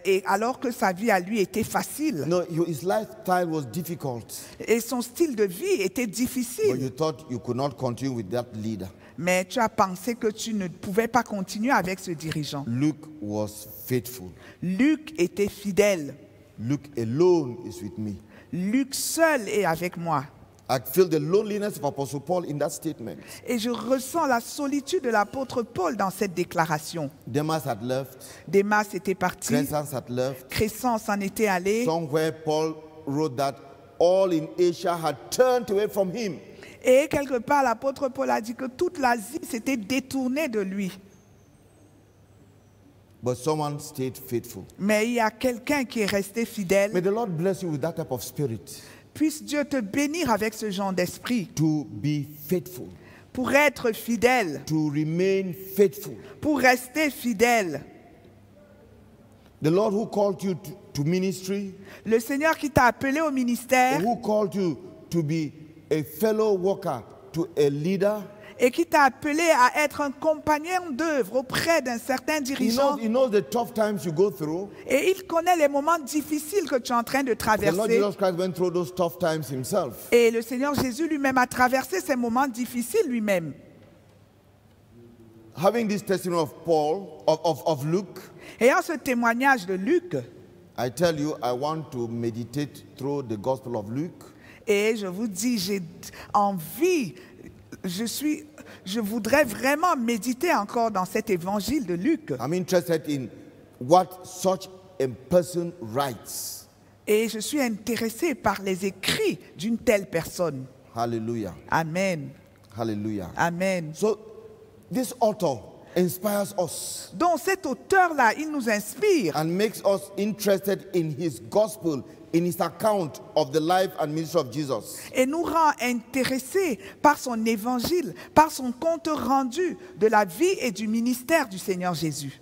Speaker 2: et alors que sa vie à lui était facile.
Speaker 1: No, his lifestyle was difficult.
Speaker 2: Et son style de vie était
Speaker 1: But
Speaker 2: difficile.
Speaker 1: you thought you could not continue with that leader.
Speaker 2: Mais tu as pensé que tu ne pouvais pas continuer avec ce dirigeant.
Speaker 1: Luke was faithful.
Speaker 2: Luc était fidèle.
Speaker 1: Luke alone is with me.
Speaker 2: Luc seul est avec moi.
Speaker 1: I feel the loneliness of Apostle Paul in that statement.
Speaker 2: Et je ressens la solitude de l'apôtre Paul dans cette déclaration.
Speaker 1: Demas had left.
Speaker 2: Démas était parti.
Speaker 1: Crescens had left.
Speaker 2: Crescens s'en était allé.
Speaker 1: Somewhere Paul wrote that all in Asia had turned away from him.
Speaker 2: Et quelque part, l'apôtre Paul a dit que toute l'Asie s'était détournée de lui.
Speaker 1: But someone stayed faithful.
Speaker 2: Mais il y a quelqu'un qui est resté fidèle.
Speaker 1: May the Lord bless you with that type of spirit.
Speaker 2: Puisse Dieu te bénir avec ce genre d'esprit.
Speaker 1: To be faithful.
Speaker 2: Pour être fidèle.
Speaker 1: To remain faithful.
Speaker 2: Pour rester fidèle.
Speaker 1: The Lord who called you to ministry.
Speaker 2: Le Seigneur qui t'a appelé au ministère.
Speaker 1: Who called you to be a fellow worker, to a leader.
Speaker 2: Et qui t'a appelé à être un compagnon d'œuvre auprès d'un certain dirigeant.
Speaker 1: He knows the tough times you go through.
Speaker 2: Et il connaît les moments difficiles que tu es en train de
Speaker 1: The Lord
Speaker 2: traverser.
Speaker 1: Jesus Christ went through those tough times himself.
Speaker 2: Et le Seigneur Jésus lui-même a traversé ces moments difficiles lui-même.
Speaker 1: Having this testimony of Paul, of Luke,
Speaker 2: Ayant ce témoignage de Luc,
Speaker 1: I tell you, I want to meditate through the Gospel of Luke.
Speaker 2: et je vous dis, j'ai envie, je voudrais vraiment méditer encore dans cet évangile de Luc.
Speaker 1: I'm interested in what such a person writes.
Speaker 2: Et je suis intéressé par les écrits d'une telle personne.
Speaker 1: Hallelujah.
Speaker 2: Amen.
Speaker 1: Hallelujah.
Speaker 2: Amen.
Speaker 1: So this author inspires us
Speaker 2: Donc cet auteur-là, il nous inspire
Speaker 1: and makes us interested in his gospel, in his account of the life and ministry of Jesus.
Speaker 2: et nous rend intéressés par son évangile, par son compte rendu de la vie et du ministère du Seigneur Jésus.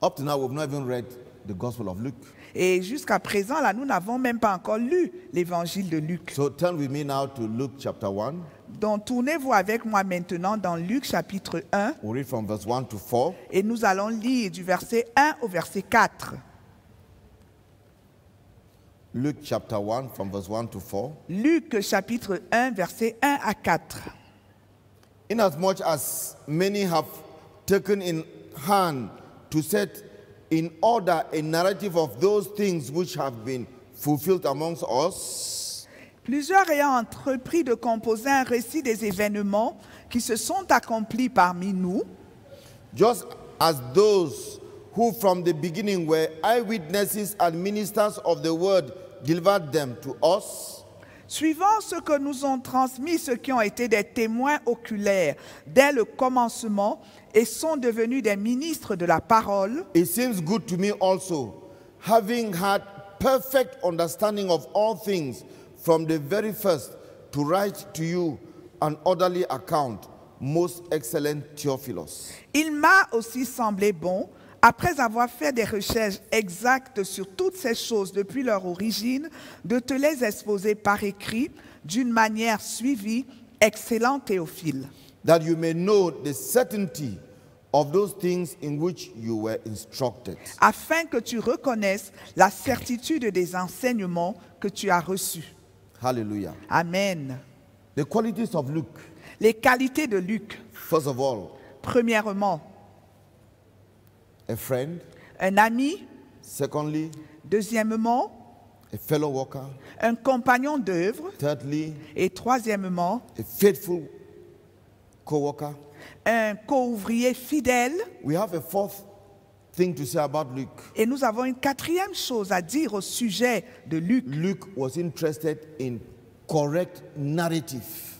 Speaker 1: Up to now, we've not even read the Gospel of Luke.
Speaker 2: Et jusqu'à présent, là, nous n'avons même pas encore lu l'évangile de Luc.
Speaker 1: So turn with me now to Luke chapter 1.
Speaker 2: Donc tournez-vous avec moi maintenant dans Luc chapitre 1
Speaker 1: We'll read from verse 1 to 4.
Speaker 2: et nous allons lire du verset 1 au verset 4.
Speaker 1: Luke chapter 1 from verse 1 to 4.
Speaker 2: Luc chapitre 1 verset 1 à 4.
Speaker 1: Inasmuch as many have taken in hand to set in order a narrative of those things which have been fulfilled amongst us,
Speaker 2: Plusieurs ayant entrepris de composer un récit des événements qui se sont accomplis parmi nous,
Speaker 1: just as those who from the beginning were eyewitnesses and ministers of the word delivered them to us,
Speaker 2: suivant ce que nous ont transmis ceux qui ont été des témoins oculaires dès le commencement et sont devenus des ministres de la parole,
Speaker 1: it seems good to me also, having had perfect understanding of all things from the very first, to write to you an orderly account, most excellent Theophilus.
Speaker 2: il m'a aussi semblé bon, après avoir fait des recherches exactes sur toutes ces choses depuis leur origine, de te les exposer par écrit d'une manière suivie, excellent Théophile,
Speaker 1: That you may know the certainty of those things in which you were instructed.
Speaker 2: afin que tu reconnaisses la certitude des enseignements que tu as reçus.
Speaker 1: Hallelujah.
Speaker 2: Amen.
Speaker 1: The qualities of Luke.
Speaker 2: Les qualités de Luc.
Speaker 1: First of all,
Speaker 2: Premièrement,
Speaker 1: a friend.
Speaker 2: un ami.
Speaker 1: Secondly,
Speaker 2: Deuxièmement,
Speaker 1: a fellow worker.
Speaker 2: un compagnon d'œuvre.
Speaker 1: Thirdly,
Speaker 2: Et troisièmement,
Speaker 1: a faithful co-worker.
Speaker 2: un co-ouvrier fidèle.
Speaker 1: We have a fourth thing to say about Luke.
Speaker 2: Et nous avons une quatrième chose à dire au sujet de Luc.
Speaker 1: Luke was interested in correct narrative.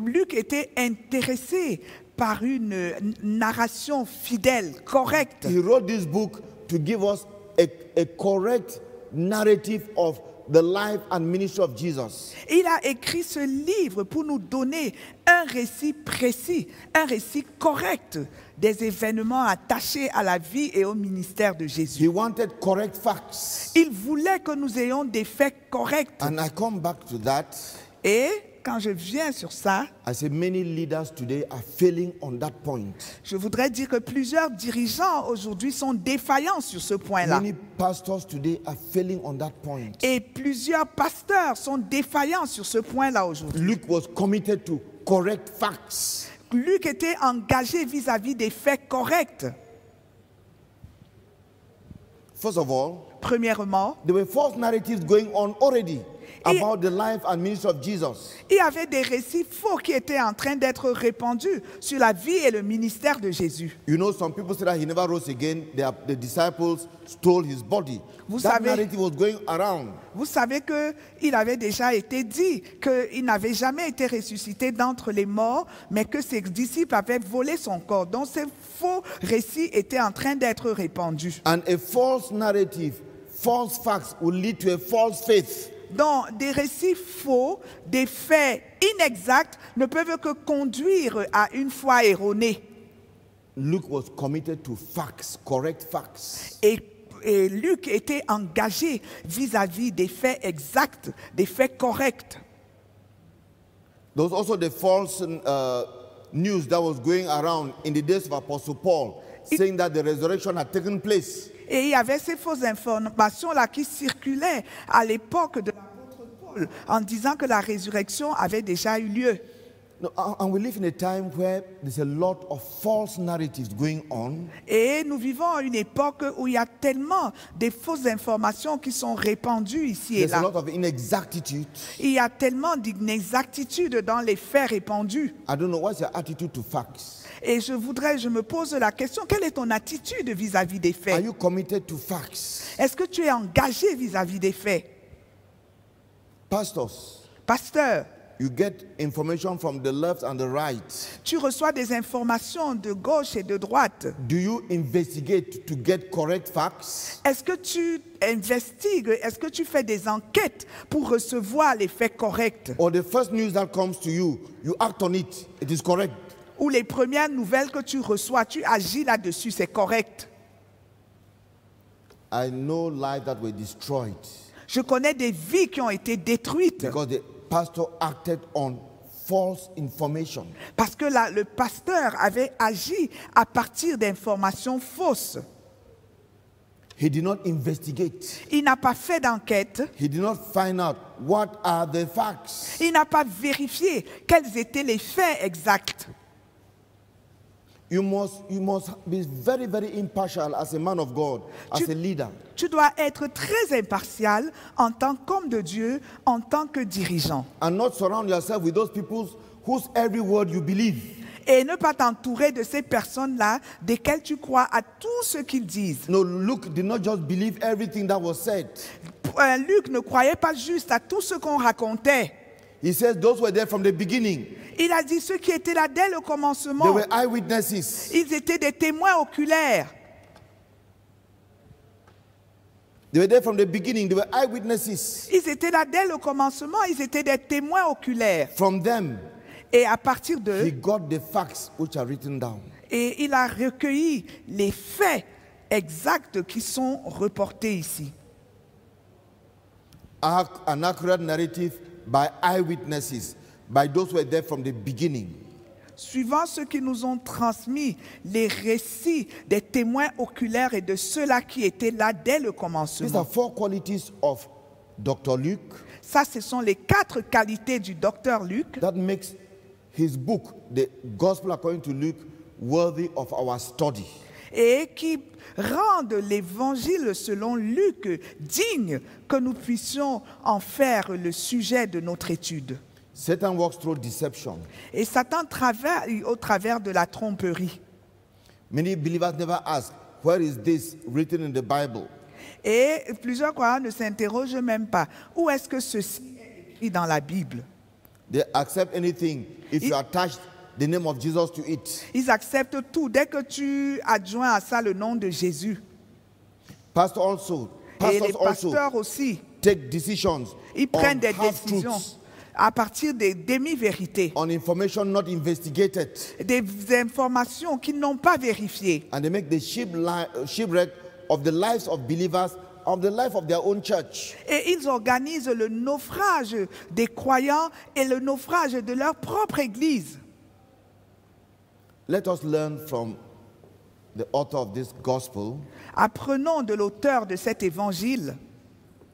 Speaker 2: Luc était intéressé par une narration fidèle, correcte.
Speaker 1: He wrote this book to give us a correct narrative of the life and ministry of Jesus.
Speaker 2: Il a écrit ce livre pour nous donner un récit précis, un récit correct des événements attachés à la vie et au ministère de Jésus.
Speaker 1: He wanted correct facts.
Speaker 2: Il voulait que nous ayons des faits corrects.
Speaker 1: And I come back to that
Speaker 2: Et quand je viens sur ça,
Speaker 1: I say many leaders today are failing on that point.
Speaker 2: je voudrais dire que plusieurs dirigeants aujourd'hui sont défaillants sur ce point-là.
Speaker 1: Many pastors today are failing on that point.
Speaker 2: Et plusieurs pasteurs sont défaillants sur ce point-là aujourd'hui.
Speaker 1: Luke was committed to correct facts.
Speaker 2: Luc était engagé vis-à-vis des faits corrects.
Speaker 1: First of all,
Speaker 2: Premièrement,
Speaker 1: there were false narratives going on already about the life and ministry of Jesus.
Speaker 2: il y avait des récits faux qui étaient en train d'être répandus sur la vie et le ministère de Jésus.
Speaker 1: You know, some people say that he never rose again. The disciples stole his body.
Speaker 2: Vous
Speaker 1: That
Speaker 2: savez-
Speaker 1: narrative was going around.
Speaker 2: Vous savez qu'il avait déjà été dit qu'il n'avait jamais été ressuscité d'entre les morts, mais que ses disciples avaient volé son corps. Donc ces faux récits étaient en train d'être répandus.
Speaker 1: And a false narrative, false facts will lead to a false faith.
Speaker 2: Donc des récits faux, des faits inexacts ne peuvent que conduire à une foi erronée.
Speaker 1: Luke was committed to facts, correct facts.
Speaker 2: Et Luc était engagé vis-à-vis des faits exacts, des faits corrects.
Speaker 1: There was also the false news that was going around in the days of Apostle Paul, saying that the resurrection had taken place.
Speaker 2: Et il y avait ces fausses informations-là qui circulaient à l'époque de l'apôtre Paul en disant que la résurrection avait déjà eu lieu.
Speaker 1: No, and we live in a time where there's a lot of false narratives going on.
Speaker 2: Et nous vivons à une époque où il y a tellement de fausses informations qui sont répandues ici et
Speaker 1: There's a
Speaker 2: là.
Speaker 1: lot of inexactitude.
Speaker 2: Il y a tellement d'inexactitudes dans les faits répandus.
Speaker 1: I don't know, what's your attitude to facts?
Speaker 2: Et je me pose la question, quelle est ton attitude vis-à-vis des
Speaker 1: Are
Speaker 2: faits?
Speaker 1: you committed to facts?
Speaker 2: Est-ce que tu es engagé vis-à-vis des faits?
Speaker 1: Pastors,
Speaker 2: Pasteur,
Speaker 1: you get information from the left and the right.
Speaker 2: tu reçois des informations de gauche et de droite.
Speaker 1: Do you investigate to get correct facts?
Speaker 2: Est-ce que tu investigues, est-ce que tu fais des enquêtes pour recevoir les faits corrects?
Speaker 1: Or the first news that comes to you, you act on it, it is correct.
Speaker 2: Ou les premières nouvelles que tu reçois, tu agis là-dessus, c'est correct?
Speaker 1: I know lives that were destroyed
Speaker 2: Je connais des vies qui ont été détruites
Speaker 1: because the pastor acted on false information.
Speaker 2: parce que le pasteur avait agi à partir d'informations fausses.
Speaker 1: He did not investigate.
Speaker 2: Il n'a pas fait d'enquête,
Speaker 1: He did not find out what are the facts.
Speaker 2: il n'a pas vérifié quels étaient les faits exacts.
Speaker 1: You must be very, very impartial as a man of God, as a leader.
Speaker 2: Tu dois être très impartial en tant qu'homme de Dieu, en tant que dirigeant.
Speaker 1: And not surround yourself with those people whose every word you believe.
Speaker 2: Et ne pas t'entourer de ces personnes-là, desquelles tu crois à tout ce qu'ils disent.
Speaker 1: No, Luke did not just believe everything that was said.
Speaker 2: Luc ne croyait pas juste à tout ce qu'on racontait.
Speaker 1: He says those were there from the beginning.
Speaker 2: Il a dit ceux qui étaient là dès le
Speaker 1: They
Speaker 2: commencement,
Speaker 1: were eyewitnesses.
Speaker 2: ils étaient des témoins oculaires.
Speaker 1: They were there from the beginning. They were eyewitnesses.
Speaker 2: Ils étaient là dès le commencement, ils étaient des témoins oculaires.
Speaker 1: From them,
Speaker 2: Et à partir
Speaker 1: he
Speaker 2: d'eux,
Speaker 1: got the facts which are written down.
Speaker 2: et il a recueilli les faits exacts qui sont reportés ici.
Speaker 1: An accurate narrative by eyewitnesses, by those who were there from the beginning.
Speaker 2: Suivant ceux qui nous ont transmis les récits des témoins oculaires et de ceux-là qui étaient là dès le
Speaker 1: These
Speaker 2: commencement.
Speaker 1: are four qualities of Dr. Luke
Speaker 2: Ça, ce sont les 4 qualités du docteur Luc
Speaker 1: that makes his book, the Gospel according to Luke, worthy of our study.
Speaker 2: et qui rendent l'évangile selon Luc digne que nous puissions en faire le sujet de notre étude.
Speaker 1: Satan works through deception.
Speaker 2: Et Satan travaille au travers de la tromperie.
Speaker 1: Many believers never ask, where is this written in the Bible?
Speaker 2: Et plusieurs croyants ne s'interrogent même pas. Où est-ce que ceci est écrit dans la Bible?
Speaker 1: They accept anything if you attach the name of Jesus to it.
Speaker 2: Ils acceptent tout dès que tu adjoins à ça le nom de Jésus.
Speaker 1: Pastors
Speaker 2: Et les
Speaker 1: also
Speaker 2: pasteurs aussi,
Speaker 1: take decisions
Speaker 2: ils
Speaker 1: on
Speaker 2: prennent des décisions
Speaker 1: half-truths,
Speaker 2: à partir des demi-vérités,
Speaker 1: on information not investigated,
Speaker 2: des informations qu'ils n'ont pas vérifiées.
Speaker 1: and they make the shipwreck of the lives of believers of the life of their own church.
Speaker 2: Et ils organisent le naufrage des croyants et le naufrage de leur propre église.
Speaker 1: Let us learn from the author of this gospel,
Speaker 2: Apprenons de l'auteur de cet évangile,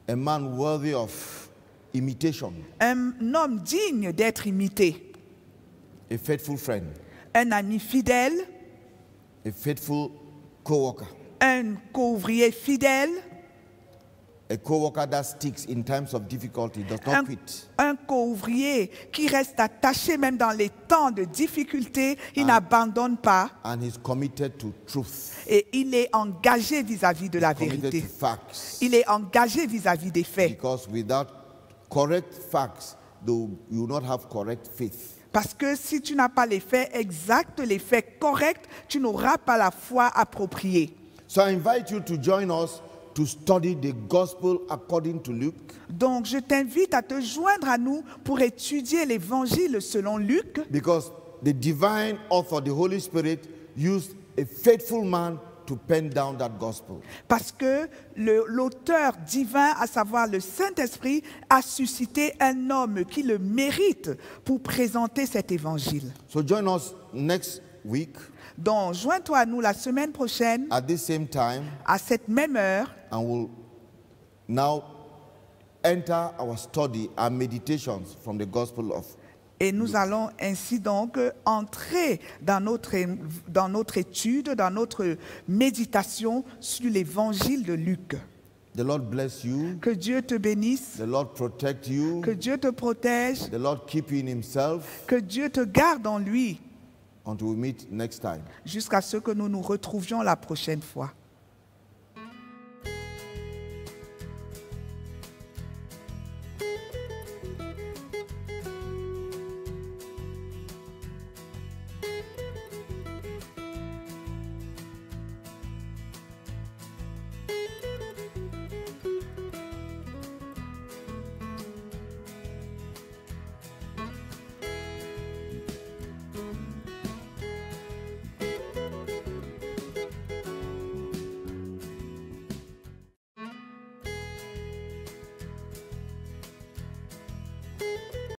Speaker 1: a man worthy of imitation,
Speaker 2: un homme digne d'être imité,
Speaker 1: a faithful friend,
Speaker 2: un ami fidèle,
Speaker 1: a faithful co-worker,
Speaker 2: un co-ouvrier fidèle,
Speaker 1: a co-worker that sticks in times of difficulty, does not quit.
Speaker 2: un co-ouvrier qui reste attaché même dans les temps de difficulté, il n'abandonne pas
Speaker 1: And he's committed to truth,
Speaker 2: et il est engagé vis-à-vis de la
Speaker 1: committed
Speaker 2: vérité.
Speaker 1: to facts.
Speaker 2: Il est engagé vis-à-vis des faits.
Speaker 1: Because without correct facts, you will not have correct faith.
Speaker 2: Parce que si tu n'as pas les faits exacts, les faits corrects, tu n'auras pas la foi appropriée.
Speaker 1: So I invite you to join us to study the gospel according to Luke,
Speaker 2: Donc je t'invite à te joindre à nous pour étudier l'évangile selon Luc,
Speaker 1: because the divine author, the Holy Spirit, used a faithful man to pen down that gospel.
Speaker 2: parce que l'auteur divin, à savoir le Saint-Esprit, a suscité un homme qui le mérite pour présenter cet évangile.
Speaker 1: So join us next week
Speaker 2: Donc joins-toi à nous la semaine prochaine,
Speaker 1: at this same time,
Speaker 2: à cette même heure,
Speaker 1: and we'll now enter our study, our meditations from the gospel of.
Speaker 2: et nous allons ainsi donc entrer dans notre étude, dans notre méditation sur l'évangile de Luc.
Speaker 1: The Lord bless you.
Speaker 2: Que Dieu te bénisse,
Speaker 1: The Lord protect you.
Speaker 2: que Dieu te protège,
Speaker 1: The Lord keep you in himself
Speaker 2: que Dieu te garde en lui
Speaker 1: until we meet next time.
Speaker 2: jusqu'à ce que nous nous retrouvions la prochaine fois.